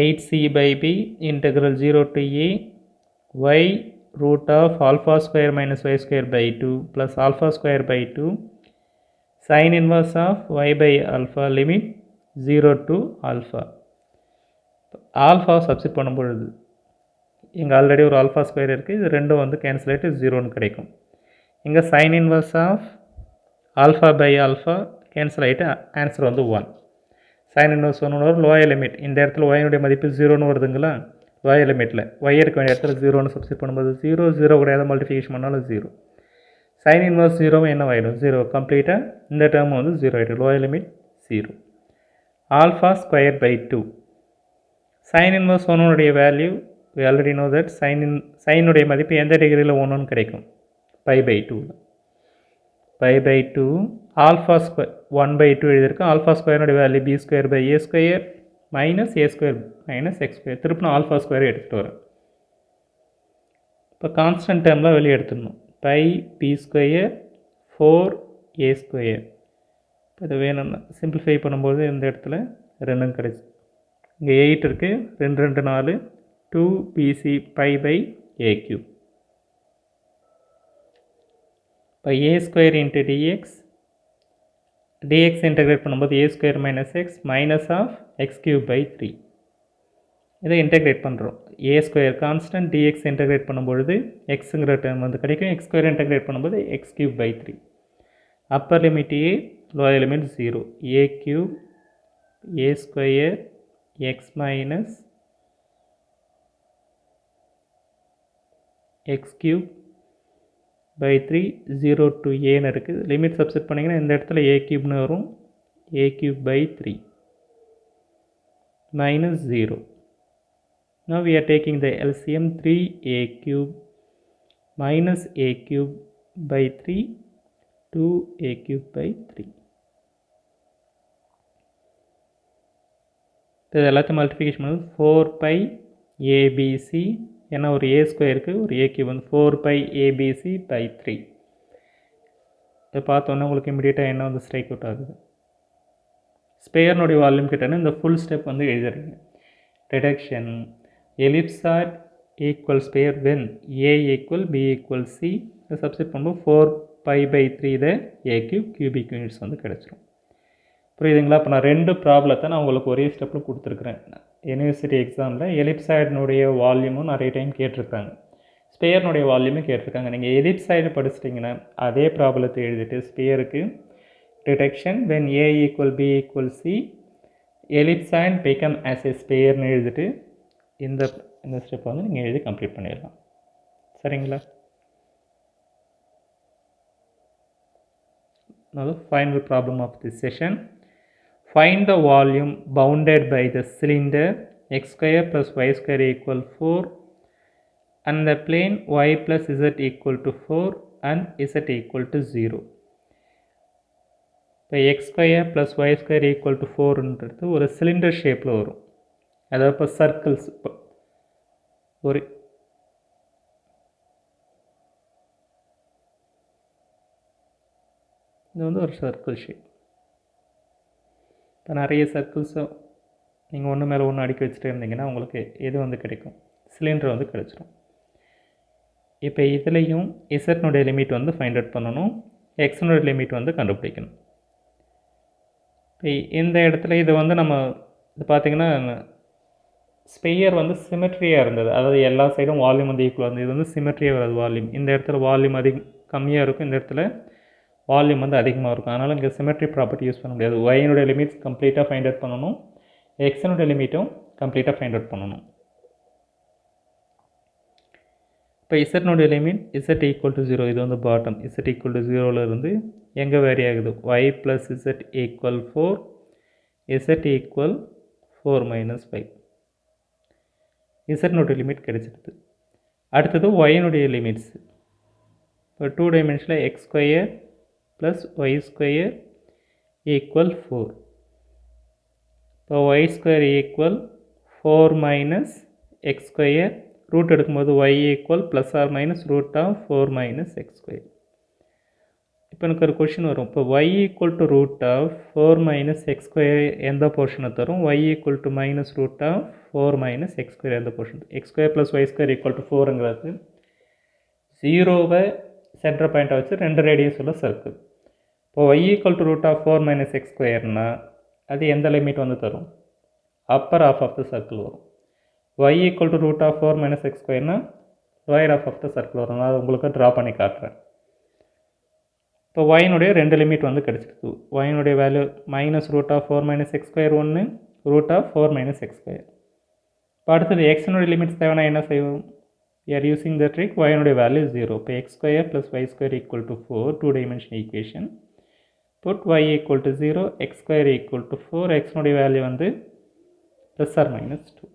(8c/b) integral 0 to a y √α² - y²/2 plus α²/2 sin inverse of y/α limit 0 to alpha. ஆல்ஃபாவை substitute பண்ணும்பொழுது இங்கே already ஒரு alpha square இருக்குது, இது ரெண்டும் வந்து கேன்சல் ஆகிட்டு 0ன்னு கிடைக்கும். இங்கே sine inverse of alpha by alpha cancel ஆகிட்டு ஆன்சர் வந்து 1. சைன் இன்வர்ஸ் 1 வரும். லோயர் லிமிட் இந்த இடத்துல ஒயினுடைய மதிப்பு 0ன்னு வருதுங்களா, லோயர் லிமிட்டில் ஒய் இருக்க வேண்டிய இடத்துல 0ன்னு சப்ஸ்டிட் பண்ணும்போது 0 0 கூட எதாவது மல்டிஃபிகேஷன் பண்ணாலும் 0. சைன் இன்வர்ஸ் 0 என்ன ஆகிடும், 0 கம்ப்ளீட்டாக இந்த டேர்ம் வந்து 0 ஆகிடும். Lower limit 0. Alpha square by 2. Sine inverse 1 value we already know that சைனுடைய மதிப்பு எந்த டிகிரியில் 1ன்னு கிடைக்கும், pi by 2. Pi by 2 alpha square 1/2 எழுதியிருக்கோம். ஆல்ஃபா ஸ்கொயருடைய value b square by a square minus a square minus x square. திருப்பினா alpha square எடுத்துகிட்டு வரேன். இப்போ கான்ஸ்டன்ட் டேர்ம்லாம் வெளியே எடுத்துடணும். Pi b square 4 a square. இப்போ இது வேணும்னா சிம்பிளிஃபை பண்ணும்போது இந்த இடத்துல 2 கிடைச்சி, இங்கே 8 இருக்குது, 2 2 4 2bc by by a cube. இப்போ a square into dx, dx integrate பண்ணும்போது a square minus x minus of x cube by 3. இதை இன்டெகிரேட் பண்ணுறோம். a square constant, dx integrate பண்ணும்பொழுது எக்ஸுங்கிற டேர்ம் வந்து கிடைக்கும். எக்ஸ் ஸ்கொயர் இன்டெகிரேட் பண்ணும்போது x cube by 3. Upper limit a, lower limit 0. a cube a square x minus x cube by 3 0 to ஏன்னு இருக்குது. Limit substitute பண்ணிங்கன்னா இந்த இடத்துல ஏ கியூப்னு வரும். A cube by 3 minus 0. Now we are taking the LCM 3a cube minus a cube by 3 2a cube by 3. இது எல்லாத்தையும் multiplication பண்ணுறது 4 pi abc, ஏன்னா ஒரு ஏ ஸ்கொயருக்கு ஒரு ஏ கியூப் வந்து 4 pi abc by 3. இதை பார்த்தோன்னா உங்களுக்கு இமீடியட்டாக என்ன வந்து ஸ்ட்ரைக் அவுட் ஆகுது, ஸ்பேயர்னுடைய வால்யூம் கிட்டேன்னு இந்த ஃபுல் ஸ்டெப் வந்து எழுதுறீங்க. Deduction ellipsoid equal sphere when a equal b equal c. இதை சப்ஸ்டிட் பண்ணும்போது 4 pi by 3 இதை ஏ கியூப் கியூபிக் யூனிட்ஸ் வந்து கிடச்சிரும். புரியுதுங்களா? இப்போ நான் 2 ப்ராப்ளத்தை நான் உங்களுக்கு ஒரே ஸ்டெப்பில் கொடுத்துருக்குறேன். யூனிவர்சிட்டி எக்ஸாமில் எலிப்சாய்டினுடைய வால்யூமும் நிறைய டைம் கேட்டிருக்காங்க, ஸ்பேயர்னுடைய வால்யூமும் கேட்டிருக்காங்க. நீங்கள் எலிப்சாய்டு படிச்சிட்டிங்கன்னா அதே ப்ராப்ளத்தை எழுதிட்டு ஸ்பேயருக்கு deduction when a equal b equal c ellipsoid become as a ஸ்பேயர்னு எழுதிட்டு இந்த ஸ்டெப்பை வந்து நீங்கள் எழுதி கம்ப்ளீட் பண்ணிடலாம். சரிங்களா? Now the final problem of this session. Find the volume bounded by the cylinder x square plus y square equal 4 and the plane y plus z equal to 4 and z equal to 0. இப்போ x square plus y square equal to 4ன்றது ஒரு cylinder ஷேப்பில் வரும். அதாவது இப்போ circles, ஒரு இது வந்து ஒரு சர்க்கிள் ஷேப். இப்போ நிறைய சர்க்கிள்ஸை நீங்கள் ஒன்று மேலே ஒன்று அடுக்கி வச்சுட்டு இருந்தீங்கன்னா உங்களுக்கு எது வந்து கிடைக்கும், சிலிண்டர் வந்து கிடச்சிரும். இப்போ இதுலேயும் இசட்னுடைய லிமிட் வந்து ஃபைண்ட் அவுட் பண்ணணும், எக்ஸனுடைய லிமிட் வந்து கண்டுபிடிக்கணும். இப்போ இந்த இடத்துல இது வந்து நம்ம இது பார்த்திங்கன்னா ஸ்பெயர் வந்து சிமெட்ரியாக இருந்தது, அதாவது எல்லா சைடும் வால்யூம் வந்து ஈக்குவலாக இருந்தது. இது வந்து சிமெட்ரியாக வராது வால்யூம். இந்த இடத்துல வால்யூம் கம்மியாக இருக்கும், இந்த இடத்துல வால்யூம் வந்து அதிகமாக இருக்கும். அதனால் இங்கே சிமெட்ரி ப்ராப்பர்ட்டி யூஸ் பண்ண முடியாது. ஒயினுடைய லிமிட்ஸ் கம்ப்ளீட்டாக ஃபைண்ட் அவுட் பண்ணணும், எக்ஸனுடைய லிமிட்டும் கம்ப்ளீட்டாக ஃபைண்ட் அவுட் பண்ணணும். இப்போ இசட்னுடைய லிமிட் இசட் ஈக்குவல் டு 0, இது வந்து பாட்டம். இசட் ஈக்குவல் டு 0ல் இருந்து எங்கே வேரி ஆகுது, y plus z equal 4, z equal 4 minus 5. இசட்னுடைய லிமிட் கிடைச்சிடுது. அடுத்தது ஒயினுடைய லிமிட்ஸ். இப்போ 2 டைமென்ஷனில் x square plus y square equal 4. இப்போ y square equal 4 minus x square, root எடுக்கும்போது y equal plus or minus root of 4 minus x square. இப்போ எனக்கு ஒரு கொஷின் வரும், இப்போ y equal to root of 4 minus x square எந்த போர்ஷனை தரும், y equal to minus root of 4 minus x square எந்த portion, x square plus y square equal to 4ங்கிறது 0வை சென்டர் பாயிண்ட்டாக வச்சு 2 ரேடியஸ் உள்ள சர்க்கிள். இப்போ y equal to root of 4 minus x squareனா அது எந்த லிமிட் வந்து தரும்? Upper half of the circle வரும். y equal to root of 4 minus x ஸ்கொயர்னா lower half of the circle வரும். நான் உங்களுக்கு ட்ரா பண்ணி காட்டுறேன். இப்போ ஒயினுடைய 2 லிமிட் வந்து கிடச்சிருக்கு. ஒயினுடைய value minus root of 4 minus x square ஒன்று, root of 4 minus x square. இப்போ அடுத்தது எக்ஸினுடைய லிமிட்ஸ் தேவைன்னா என்ன செய்வோம்? we are using the trick. y-னுடைய வேல்யூ 0. இப்போ x square plus y square equal to 4, 2 dimension equation. put y equal to 0, x square equal to 4, x-னுடைய value வந்து ப்ளஸ் ஆர் மைனஸ் 2.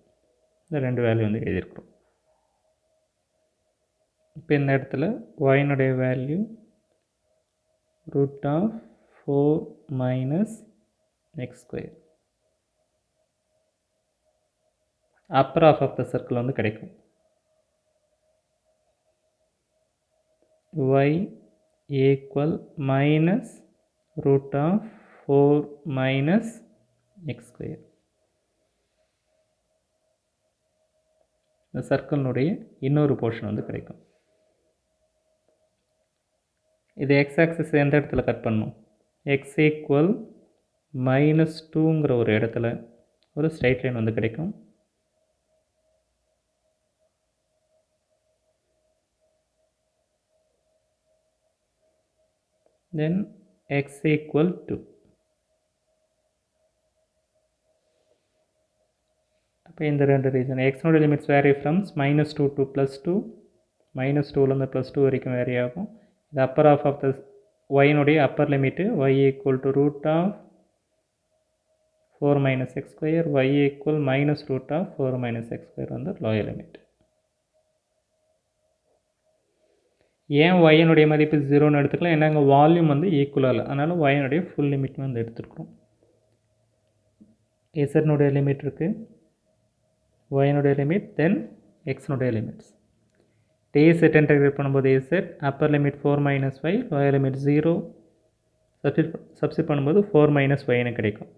இந்த 2 வேல்யூ வந்து எழுதியிருக்கிறோம். இப்போ இந்த இடத்துல y-னுடைய value root of 4 minus x square upper half of the circle வந்து கிடைக்கும். y equal minus root of 4 minus x square. இந்த சர்க்கிளினுடைய இன்னொரு போர்ஷன் வந்து கிடைக்கும். இது x ஆக்சிஸ் எந்த இடத்துல கட் பண்ணும்? x equal minus 2ங்கிற ஒரு இடத்துல ஒரு ஸ்ட்ரைட் லைன் வந்து கிடைக்கும். then x equal to, அப்போ இந்த 2 ரீசன் x-னுடைய limits vary from minus 2 to plus 2, minus 2லேருந்து ப்ளஸ் 2 வரைக்கும் வேரி ஆகும். இது அப்பர் ஆஃப் ஆஃப் த ஒயினுடைய upper limit y equal to root of 4 minus x square, y equal minus root of 4 minus x square வந்து lower limit. ஏன் ஒயினுடைய மதிப்பு 0ன்னு எடுத்துக்கலாம்? ஏன்னா அங்கே வால்யூம் வந்து ஈக்குவலாக இல்லை, அதனால் ஒயினுடைய ஃபுல் லிமிட் வந்து எடுத்துருக்குறோம். இசட்னுடைய லிமிட் இருக்குது, ஒயினுடைய லிமிட், தென் எக்ஸ்னுடைய லிமிட்ஸ். டிசெட் இன்டெகிரேட் பண்ணும்போது z upper limit 4 minus y, lower limit 0, substitute பண்ணும்போது 4 மைனஸ் ஒய்னு கிடைக்கும்.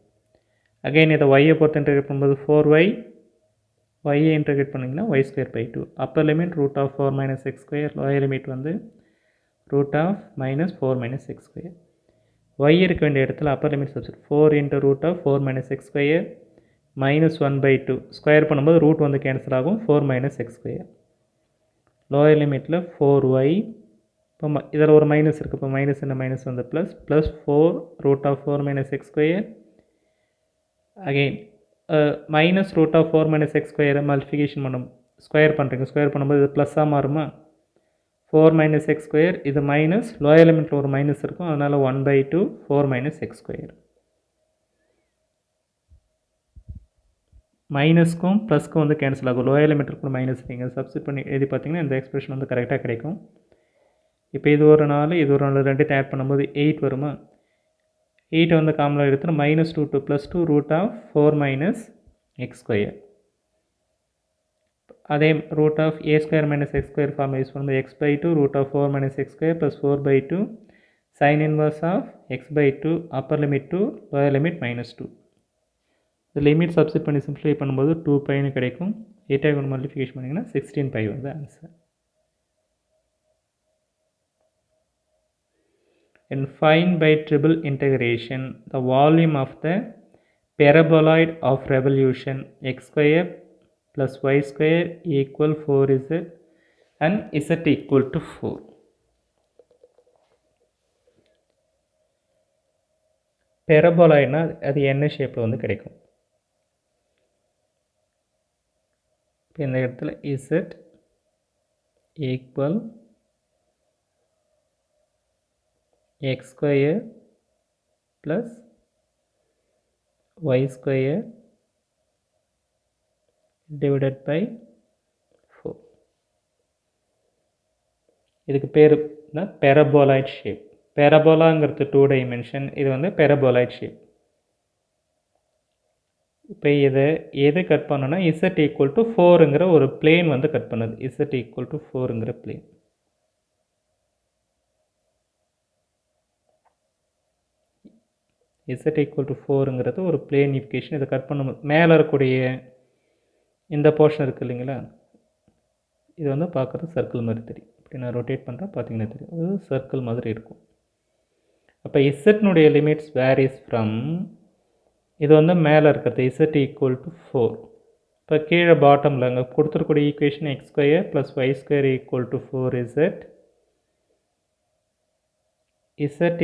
அகைன் இதை ஒய்யை பொறுத்து இன்டெகிரேட் பண்ணும்போது 4y, ஒய்யை இன்டெகிரேட் பண்ணிங்கன்னா y square by 2. Upper limit root of 4 minus x square, lower limit வந்து root of minus 4 minus x square. Y இருக்க வேண்டிய இடத்துல upper limit substitute 4 into root of 4 minus x square minus 1/2. Square பண்ணும்போது ரூட் வந்து cancel ஆகும், 4 minus x square. Lower லிமிட்டில் 4y, இப்போ இதில் ஒரு மைனஸ் இருக்குது, இப்போ மைனஸ் என்ன மைனஸ் வந்து plus, plus 4 root of 4 minus x square. Again minus root of 4 minus x ஸ்கொயரை மல்டிஃபிகேஷன் பண்ணும், ஸ்கொயர் பண்ணுறீங்க, ஸ்கொயர் பண்ணும்போது இது ப்ளஸ்ஸாக மாறுமா? 4 மைனஸ் எக்ஸ் ஸ்கொயர், இது மைனஸ், லோயர் லிமிட்டில் ஒரு மைனஸ் இருக்கும், அதனால் 1/2 4 மைனஸ் எக்ஸ் ஸ்கொயர். மைனஸ்க்கும் ப்ளஸ்க்கும் வந்து கேன்சல் ஆகும், லோயர் லிமிட் இருக்கும் மைனஸ். நீங்கள் சப்ஸ்டிட் பண்ணி எழுதி பார்த்தீங்கன்னா இந்த எக்ஸ்பிரஷன் வந்து கரெக்டாக கிடைக்கும். இப்போ இது ஒரு 4, இது ஒரு 4, ரெண்டுத்தையும் ஆட் பண்ணும்போது 8 வருமா? 8 வந்து காமனாக எடுத்துனா minus 2 to plus 2 root of 4 minus x square. அதே root of a square minus x square form use பண்ணும்போது x/2 root of 4 minus x square plus 4/2 sine inverse of x/2 upper limit 2, lower limit minus 2. இந்த limit substitute பண்ணி simplify பண்ணும்போது 2πன்னு கிடைக்கும். 8 கொண்டு multiplication பண்ணிங்கன்னா 16π வந்து answer. And find by triple integration the volume of the paraboloid of revolution x square plus y square equal 4z and z equal to 4. paraboloidனா அது என்ன ஷேப்பில் வந்து கிடைக்கும்? இப்போ இந்த இடத்துல z equal x square plus y square divided by 4. இதுக்கு பேர் தான் paraboloid shape. பேரபோலாங்கிறது 2 டைமென்ஷன், இது வந்து paraboloid shape. இப்போ இதை எது கட் பண்ணோன்னா z equal to 4ங்கிற ஒரு பிளேன் வந்து கட் பண்ணுது. z equal to 4ங்கிற பிளேன். z equal to 4ங்கிறது ஒரு பிளேன் ஈக்குவேஷன். இதை கட் பண்ணும் மேலே இருக்கக்கூடிய இந்த போர்ஷன் இருக்குது இல்லைங்களா, இது வந்து பார்க்குறது சர்க்கிள் மாதிரி தெரியும். இப்படி நான் ரொட்டேட் பண்ணுறேன், பார்த்தீங்கன்னா தெரியும், அது சர்க்கிள் மாதிரி இருக்கும். அப்போ இசட்னுடைய லிமிட்ஸ் வேரிஸ் ஃப்ரம் இது வந்து மேலே இருக்கிறது z ஈக்குவல் டு 4. இப்போ கீழே பாட்டமில் அங்கே கொடுத்துருக்கூடிய equation x square plus y square equal to 4z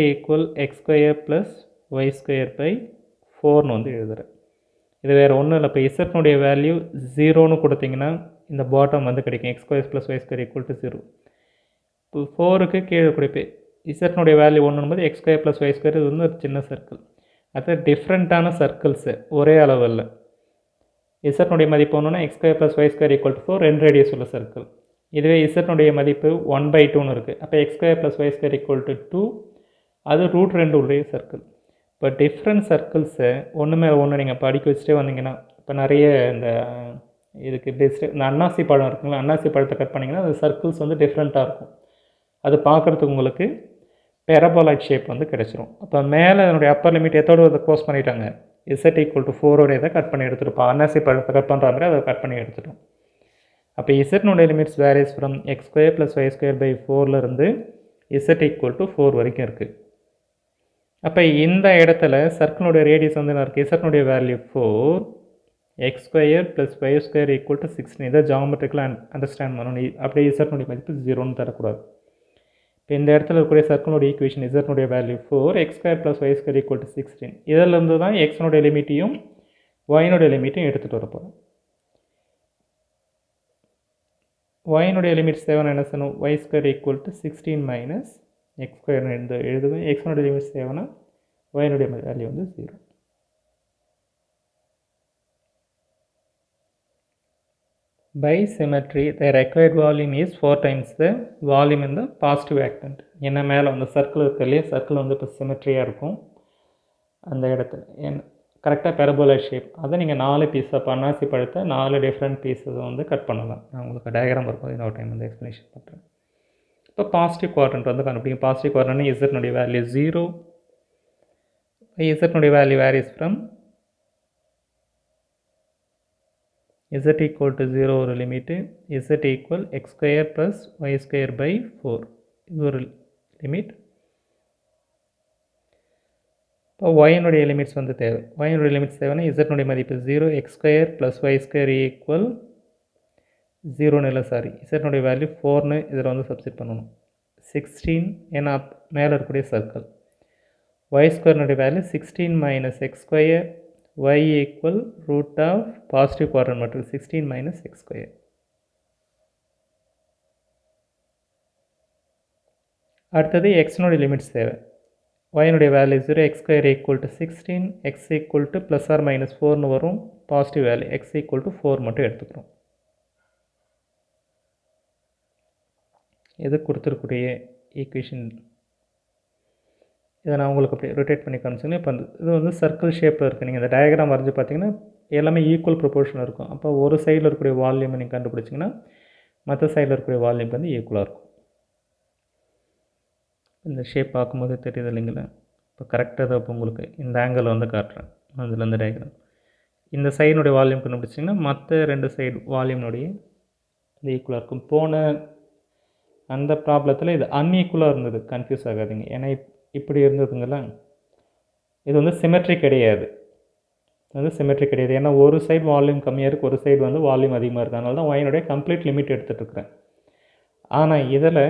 equal x square plus y square by 4ன்னு வந்து எழுதுகிறேன். இது வேறு ஒன்றும் இல்லை. இப்போ இசட்னுடைய வேல்யூ 0ன்னு கொடுத்தீங்கன்னா இந்த பாட்டம் வந்து கிடைக்கும். X square plus y square equal to 0. இப்போ 4க்கு கீழே கொடுப்பேன். இசட்னுடைய value 1 x square plus y square, இது வந்து ஒரு சின்ன சர்க்கிள். அது டிஃப்ரெண்ட்டான சர்க்கிள்ஸு, ஒரே அளவில். இசட்னுடைய மதிப்பு ஒன்றுனா x square plus y square equal to 4 2 radius உள்ள சர்க்கிள். இதுவே இசட்னுடைய மதிப்பு 1/2ன்னு இருக்குது. அப்போ x square plus y square equal to 2, அது √2 உடைய சர்க்கிள். இப்போ டிஃப்ரெண்ட் சர்க்கிள்ஸை ஒன்று மேலே ஒன்று நீங்கள் படிக்க வச்சுட்டே வந்தீங்கன்னா, இப்போ நிறைய இந்த இதுக்கு பெஸ்ட்டு இந்த அன்னாசி பழம் இருக்குங்களா, அன்னாசி பழத்தை கட் பண்ணிங்கன்னா அது சர்க்கிள்ஸ் வந்து டிஃப்ரெண்ட்டாக இருக்கும். அது பார்க்குறதுக்கு உங்களுக்கு பெரபோலாய்ட் ஷேப் வந்து கிடச்சிரும். அப்போ மேலே அதனுடைய அப்பர் லிமிட் எத்தோடு அதை க்ளோஸ் பண்ணிட்டாங்க, இசட் ஈக்குவல் டு 4 இதை கட் பண்ணி எடுத்துருப்போம். அன்னாசி பழத்தை கட் பண்ணுற மாதிரி அதை கட் பண்ணி எடுத்துட்டோம். அப்போ இசட்னுடைய limits varies from x square plus y square by 4லேருந்து இசட் ஈக்குவல் டு 4 வரைக்கும் இருக்குது. அப்போ இந்த இடத்துல சர்க்கிளுடைய ரேடியஸ் வந்து என்ன இருக்குது, இசட்னுடைய value 4, x square plus y square equal to 16. இதை ஜாமெட்ரிக்கலாக அண்டர்ஸ்டாண்ட் பண்ணணும். அப்படியே இசட்னுடைய மதிப்பு 0ன்னு தரக்கூடாது. இப்போ இந்த இடத்துல இருக்கக்கூடிய சர்க்கிளுடைய ஈக்குவேஷன் இசட்னுடைய value 4, x square plus y square equal to 16. இதிலிருந்து தான் எக்ஸனுடைய லிமிட்டையும் ஒயினுடைய லிமிட்டையும் எடுத்துகிட்டு வரப்போம். ஒயினுடைய லிமிட் 7 என்ன சொல்லணும், y square equal to 16 minus x square எழுதுவேன். எக்ஸனுடைய லிமிட் 7, ஒயினுடைய வேல்யூ வந்து 0. By symmetry, the required volume is 4 times the volume in the positive octant. என்ன மேலே வந்து சர்க்கிள் இருக்கு இல்லையா, சர்க்கிள் வந்து இப்போ சிமெட்ரியாக இருக்கும். அந்த இடத்துல கரெக்டாக பெரபோலாய்ட் ஷேப், அதை நீங்கள் 4 பீஸாக அன்னாசி பழத்தை 4 டிஃப்ரெண்ட் பீஸஸ் வந்து கட் பண்ணலாம். நான் உங்களுக்கு டயக்ராம் இருக்கும், இன்னொரு டைம் வந்து எக்ஸ்ப்ளனேஷன் பண்ணுறேன். இப்போ பாசிட்டிவ் குவாட்ரண்ட் வந்து கண்டுபிடிக்கும். பாசிட்டிவ் குவாட்ரண்ட் இசட்னுடைய வேல்யூ 0, இசட்னுடைய value varies from z equal to 0 ஒரு limit, z equal x square plus y square by 4 இது ஒரு லிமிட். இப்போ yனுடைய லிமிட்ஸ் வந்து தேவை. yனுடைய லிமிட்ஸ் தேவைன்னா zனுடைய மதிப்பு 0, x square plus y square equal 0ன்னு இல்லை, சாரி, zனுடைய வேல்யூ 4ன்னு இதில் வந்து சப்ஸ்டிட் பண்ணணும். 16 ஏன்னா மேலே இருக்கக்கூடிய சர்க்கிள். y ஸ்கொயர்னுடைய value 16 minus x square, y equal root of positive quadrant matrix 16 minus x square. அடுத்தது xனுடைய லிமிட்ஸ் தேவை. yனுடைய value 0, x square equal to 16, x equal to plus or minus 4ன்னு வரும். Positive value x equal to 4 மட்டும் எடுத்துக்கிறோம். இது கொடுத்துருக்கூடிய equation. இதை நான் உங்களுக்கு அப்படியே ரொட்டேட் பண்ணி காமிச்சிங்கன்னா, இப்போ இது வந்து சர்க்கிள் ஷேப்பில் இருக்குது. நீங்கள் இந்த டயக்ராம் வரைஞ்சி பார்த்தீங்கன்னா எல்லாமே ஈக்குவல் ப்ரொபோர்ஷன் இருக்கும். அப்போ ஒரு சைடில் இருக்கக்கூடிய வால்யூமை நீங்கள் கண்டுபிடிச்சிங்கன்னா மற்ற சைடில் இருக்கக்கூடிய வால்யூம் வந்து ஈக்குவலாக இருக்கும். இந்த ஷேப் பார்க்கும்போது தெரியுது இல்லைங்களா. இப்போ கரெக்டாக தான் இப்போ உங்களுக்கு இந்த ஆங்கிள் வந்து காட்டுறேன். அதில் இந்த டயக்ராம் இந்த சைடுனுடைய வால்யூம் கண்டுபிடிச்சிங்கன்னா மற்ற 2 சைடு வால்யூம்னுடைய இது ஈக்குவலாக இருக்கும். போன அந்த ப்ராப்ளத்தில் இது அன்ஈக்குவலாக இருந்தது, கன்ஃபியூஸ் ஆகாதீங்க. ஏன்னா இப்படி இருந்ததுங்களா, இது வந்து சிமெட்ரி கிடையாது. அது சிமெட்ரி கிடையாது. ஏன்னா ஒரு சைடு வால்யூம் கம்மியாக இருக்குது, ஒரு சைடு வந்து வால்யூம் அதிகமாக இருக்குது. அதனால தான் ஒயினுடைய கம்ப்ளீட் லிமிட் எடுத்துகிட்டு இருக்கிறேன். ஆனால் இதில்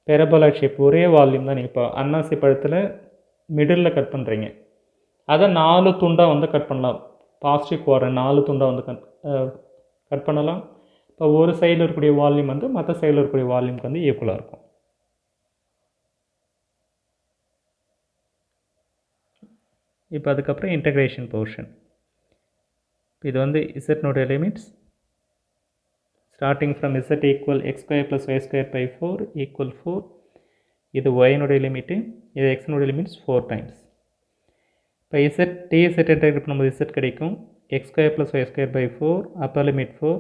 பெரபோலாய்ட் ஷேப் ஒரே வால்யூம் தான். நீங்கள் இப்போ அன்னாசி பழத்தில் மிடில் கட் பண்ணுறீங்க, அதை 4 துண்டாக வந்து கட் பண்ணலாம். பாசிட்டிவ் குவாட்ரண்ட் 4 துண்டாக வந்து கட் பண்ணலாம். இப்போ ஒரு சைடில் இருக்கக்கூடிய வால்யூம் வந்து மற்ற சைடில் இருக்கக்கூடிய வால்யூமுக்கு வந்து ஈக்குவலாக இருக்கும். இப்போ அதுக்கப்புறம் இன்டகிரேஷன் போர்ஷன். இது வந்து இசட்னுடைய limits starting from z equal x square plus y square by 4 equal 4. இது ஒயினுடைய லிமிட்டு, இது எக்ஸனுடைய லிமிட்ஸ் 4 டைம்ஸ். இப்போ இசட் டிஇசட் இன்டகிரேட் பண்ணும்போது இசட் கிடைக்கும். X square plus y square by 4, upper limit 4,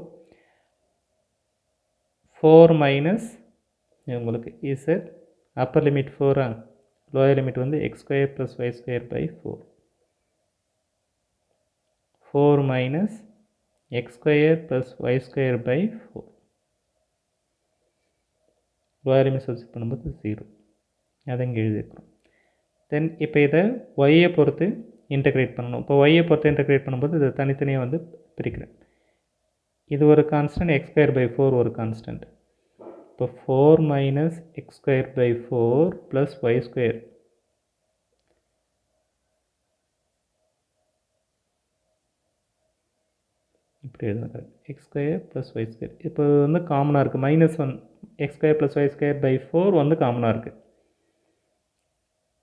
4 minus உங்களுக்கு z, upper limit 4, lower limit வந்து x square plus y square by 4, 4 minus x square plus y square by 4. Lower limit substitute பண்ணும்போது 0. அதை இங்கே எழுதிக்கிறோம். தென் இப்போ இதை ஒய்யை பொறுத்து இன்டகிரேட் பண்ணணும். இப்போ ஒய்யை பொறுத்து இன்டகிரேட் பண்ணும்போது இதை தனித்தனியாக வந்து பிரிக்கிறேன். இது ஒரு கான்ஸ்டன்ட், எக்ஸ் ஸ்கொயர் பை 4 ஒரு கான்ஸ்டன்ட். இப்போ 4 minus x square by 4 plus y square. இப்படி எழுதுங்க, x square plus y square. இப்போ வந்து காமனாக இருக்குது, -1 x square plus y square by 4 வந்து காமனாக இருக்குது.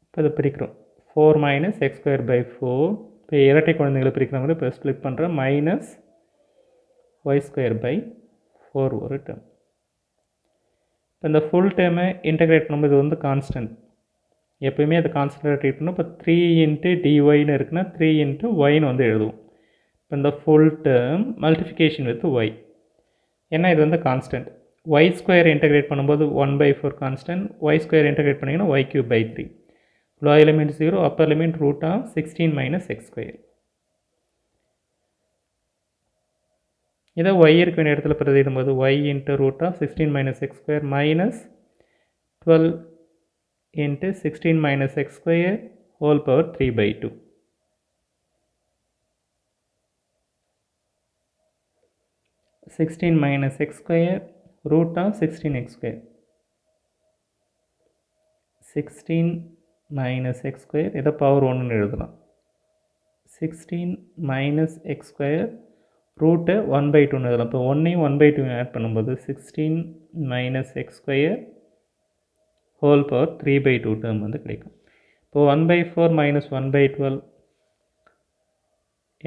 இப்போ இதை பிரிக்கிறோம், 4 மைனஸ் எக்ஸ் ஸ்கொயர் பை 4. இப்போ இரட்டை குழந்தைகளை பிரிக்கிற மாதிரி இப்போ ஸ்ப்ளிட் பண்ணுறேன், மைனஸ் ஒய் ஸ்கொயர் பை 4 ஒரு டேர்ம். இப்போ இந்த ஃபுல் டேர்மை இன்டகிரேட் பண்ணும்போது இது வந்து கான்ஸ்டன்ட், எப்போயுமே அதை கான்ஸ்டன்ட்டாக ட்ரீட் பண்ணணும். இப்போ 3 இன்ட்டு டிஒய்னு இருக்குன்னா 3 இன்ட்டு ஒய்னு வந்து எழுதுவோம். இப்போ இந்த full term multiplication with y, ஏன்னா இது வந்து கான்ஸ்டன்ட். ஒய் ஸ்கொயர் இன்டகிரேட் பண்ணும்போது 1/4 கான்ஸ்டன்ட், ஒய் ஸ்கொயர் இன்டகிரேட் பண்ணிங்கன்னா y cube by 3. Low element 0, upper limit root of 16 minus x square. இதை ஒய் இருக்க வேண்டிய இடத்துல பிரதியிடும்போது y into root of 16 minus x square minus 12 into 16 minus x square whole power 3/2. (16 minus x square root of 16x square). 16 minus x square இதை power 1 எழுதலாம். 16 minus x square root 1/2 எழுதலாம். இப்போ 1ஐயும் 1/2 add பண்ணும்போது 16 minus x square whole power 3/2 term வந்து கிடைக்கும். இப்போ 1/4 minus 1/12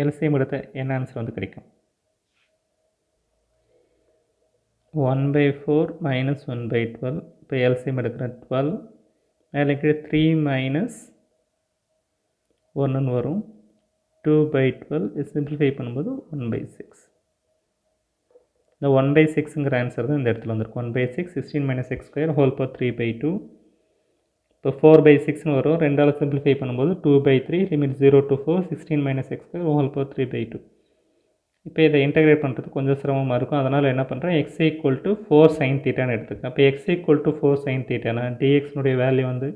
LCM எடுத்த என்ன ஆன்சர் வந்து கிடைக்கும்? 1/4 minus 1/12. இப்போ எல்சிஎம் எடுக்கிற 12, மேலே 3 மைனஸ் 1 வரும், 2/12 சிம்பிளிஃபை பண்ணும்போது 1/6. இந்த 1/6ங்கிற ஆன்சர் தான் இந்த இடத்துல வந்துருக்கு. 1/6 16 minus x square whole power 3/2. இப்போ 4/6ன்னு வரும், 2ஆல் சிம்பிளிஃபை பண்ணும்போது 2/3, limit 0 to 4, 16 minus x square whole power 3/2. இப்போ இதை இன்டகிரேட் பண்ணுறது கொஞ்சம் சிரமமாக இருக்கும், அதனால் என்ன பண்ணுறேன், x ஈக்குவல் டு 4 சைன் தீட்டான்னு எடுத்துக்கேன். அப்போ x ஈக்குவல் டு 4 சைன் தீட்டானா dxனுடைய வேல்யூ வந்து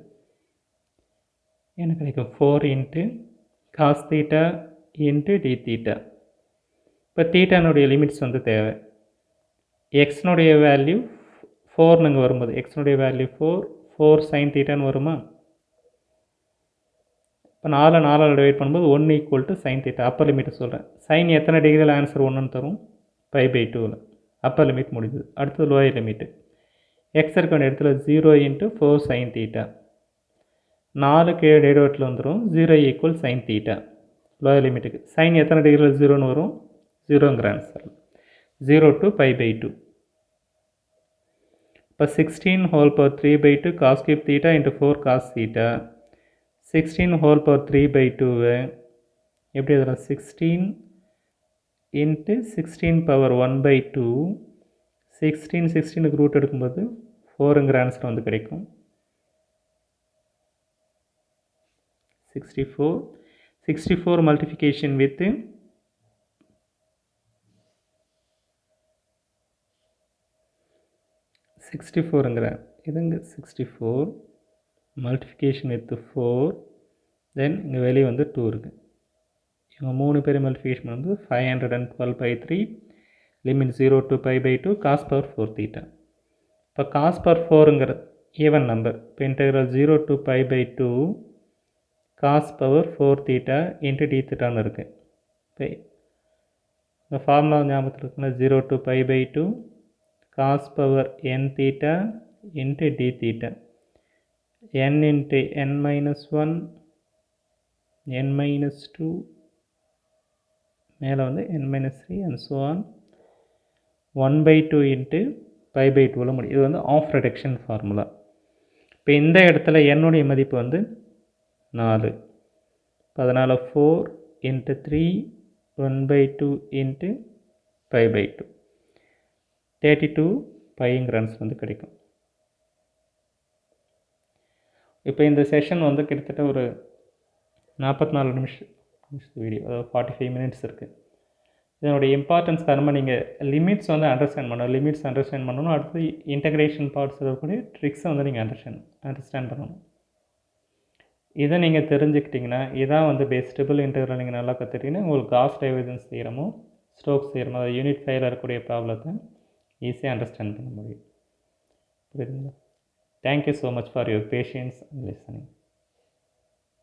என்ன கிடைக்கும், 4 into cos theta into d theta. இப்போ தீட்டானுடைய லிமிட்ஸ் வந்து தேவை. எக்ஸ்னுடைய வேல்யூ 4னுங்க வரும்போது எக்ஸ்னுடைய வேல்யூ 4 சைன் தீட்டான்னு வருமா? இப்போ 4ஆல் டிவைட் பண்ணும்போது 1 ஈக்குவல் டு சைன் தீட்டா. அப்பர் லிமிட்டை சொல்கிறேன். சைன் எத்தனை டிகிரியில் ஆன்சர் 1ன்னு தரும்? π/2ல். அப்பர் லிமிட் முடிஞ்சுது. அடுத்தது லோயர் லிமிட்டு. எக்ஸ் இருக்க வேண்டிய இடத்துல 0 இன்ட்டு 4 சைன் தீட்டா. 4 கீழே டேரிவேட்டில் வந்துடும், 0 ஈக்குவல் சைன் தீட்டா. லோயர் லிமிட்டுக்கு சைன் எத்தனை டிகிரியில் 0ன்னு வரும்? 0ங்கிற ஆன்சர். 0 to π/2. இப்போ 16 whole power 3/2 cos cube theta into 4 cos theta. 16 whole power 3/2 எப்படி எழுதலாம்? 16 இன்ட்டு 16 பவர் 1/2. 16க்கு ரூட் எடுக்கும்போது 4ங்கிற ஆன்சர் வந்து கிடைக்கும். 64 மல்டிஃபிகேஷன் வித் 64ங்கிற இதுங்க 64 மல்டிஃபிகேஷன் வித் 4, தென் இங்கே வெளியே வந்து 2 இருக்குது. இவங்க 3 பேர் மல்டிஃபிகேஷன் பண்ணும்போது 512/3, limit 0 to π/2 cos power 4 theta. இப்போ காஸ் பவர் 4ங்கிற ஈவன் நம்பர். இப்போ integral 0 to π/2 cos power 4 theta into d தீட்டான்னு இருக்குது. இப்போ இந்த ஃபார்முலா ஞாபகத்தில் இருக்குன்னா 0 to π/2 cos power n theta into d theta. n into n minus 1, n minus 2, மேலே வந்து n minus 3 and so on. 1/2 into π/2ல் முடியும். இது வந்து ஆஃப் ரிடக்ஷன் ஃபார்முலா. இப்போ இந்த இடத்துல என்னுடைய மதிப்பு வந்து 4. அதனால் 4 into 3 1/2 into π/2 32 பைங்கிற ஆன்சர் வந்து கிடைக்கும். இப்போ இந்த செஷன் வந்து கிட்டத்தட்ட ஒரு 44 நிமிஷம் வீடியோ, அதாவது 45 மினிட்ஸ் இருக்குது. இதனுடைய இம்பார்ட்டன்ஸ் காரணமாக நீங்கள் லிமிட்ஸ் வந்து அண்டர்ஸ்டாண்ட் பண்ணணும். அடுத்து இன்டகிரேஷன் பார்ட்ஸ் இருக்கக்கூடிய ட்ரிக்ஸை வந்து நீங்கள் அண்டர்ஸ்டாண்ட் பண்ணணும். இதை நீங்கள் தெரிஞ்சுக்கிட்டிங்கன்னா இதான் வந்து பேஸ்டபிள் இன்டெக்ரல் நீங்கள் நல்லா கற்றுக்கிட்டிங்கன்னா உங்களுக்கு காஸ் டைவர்ஜன்ஸ் தியரமும் ஸ்டோக்ஸ் தியரமும் அது யூனிட் 5ல் இருக்கக்கூடிய ப்ராப்ளத்தை ஈஸியாக அண்டர்ஸ்டாண்ட் பண்ண முடியும். புரியுதுங்களா? Thank you so much for your patience and listening.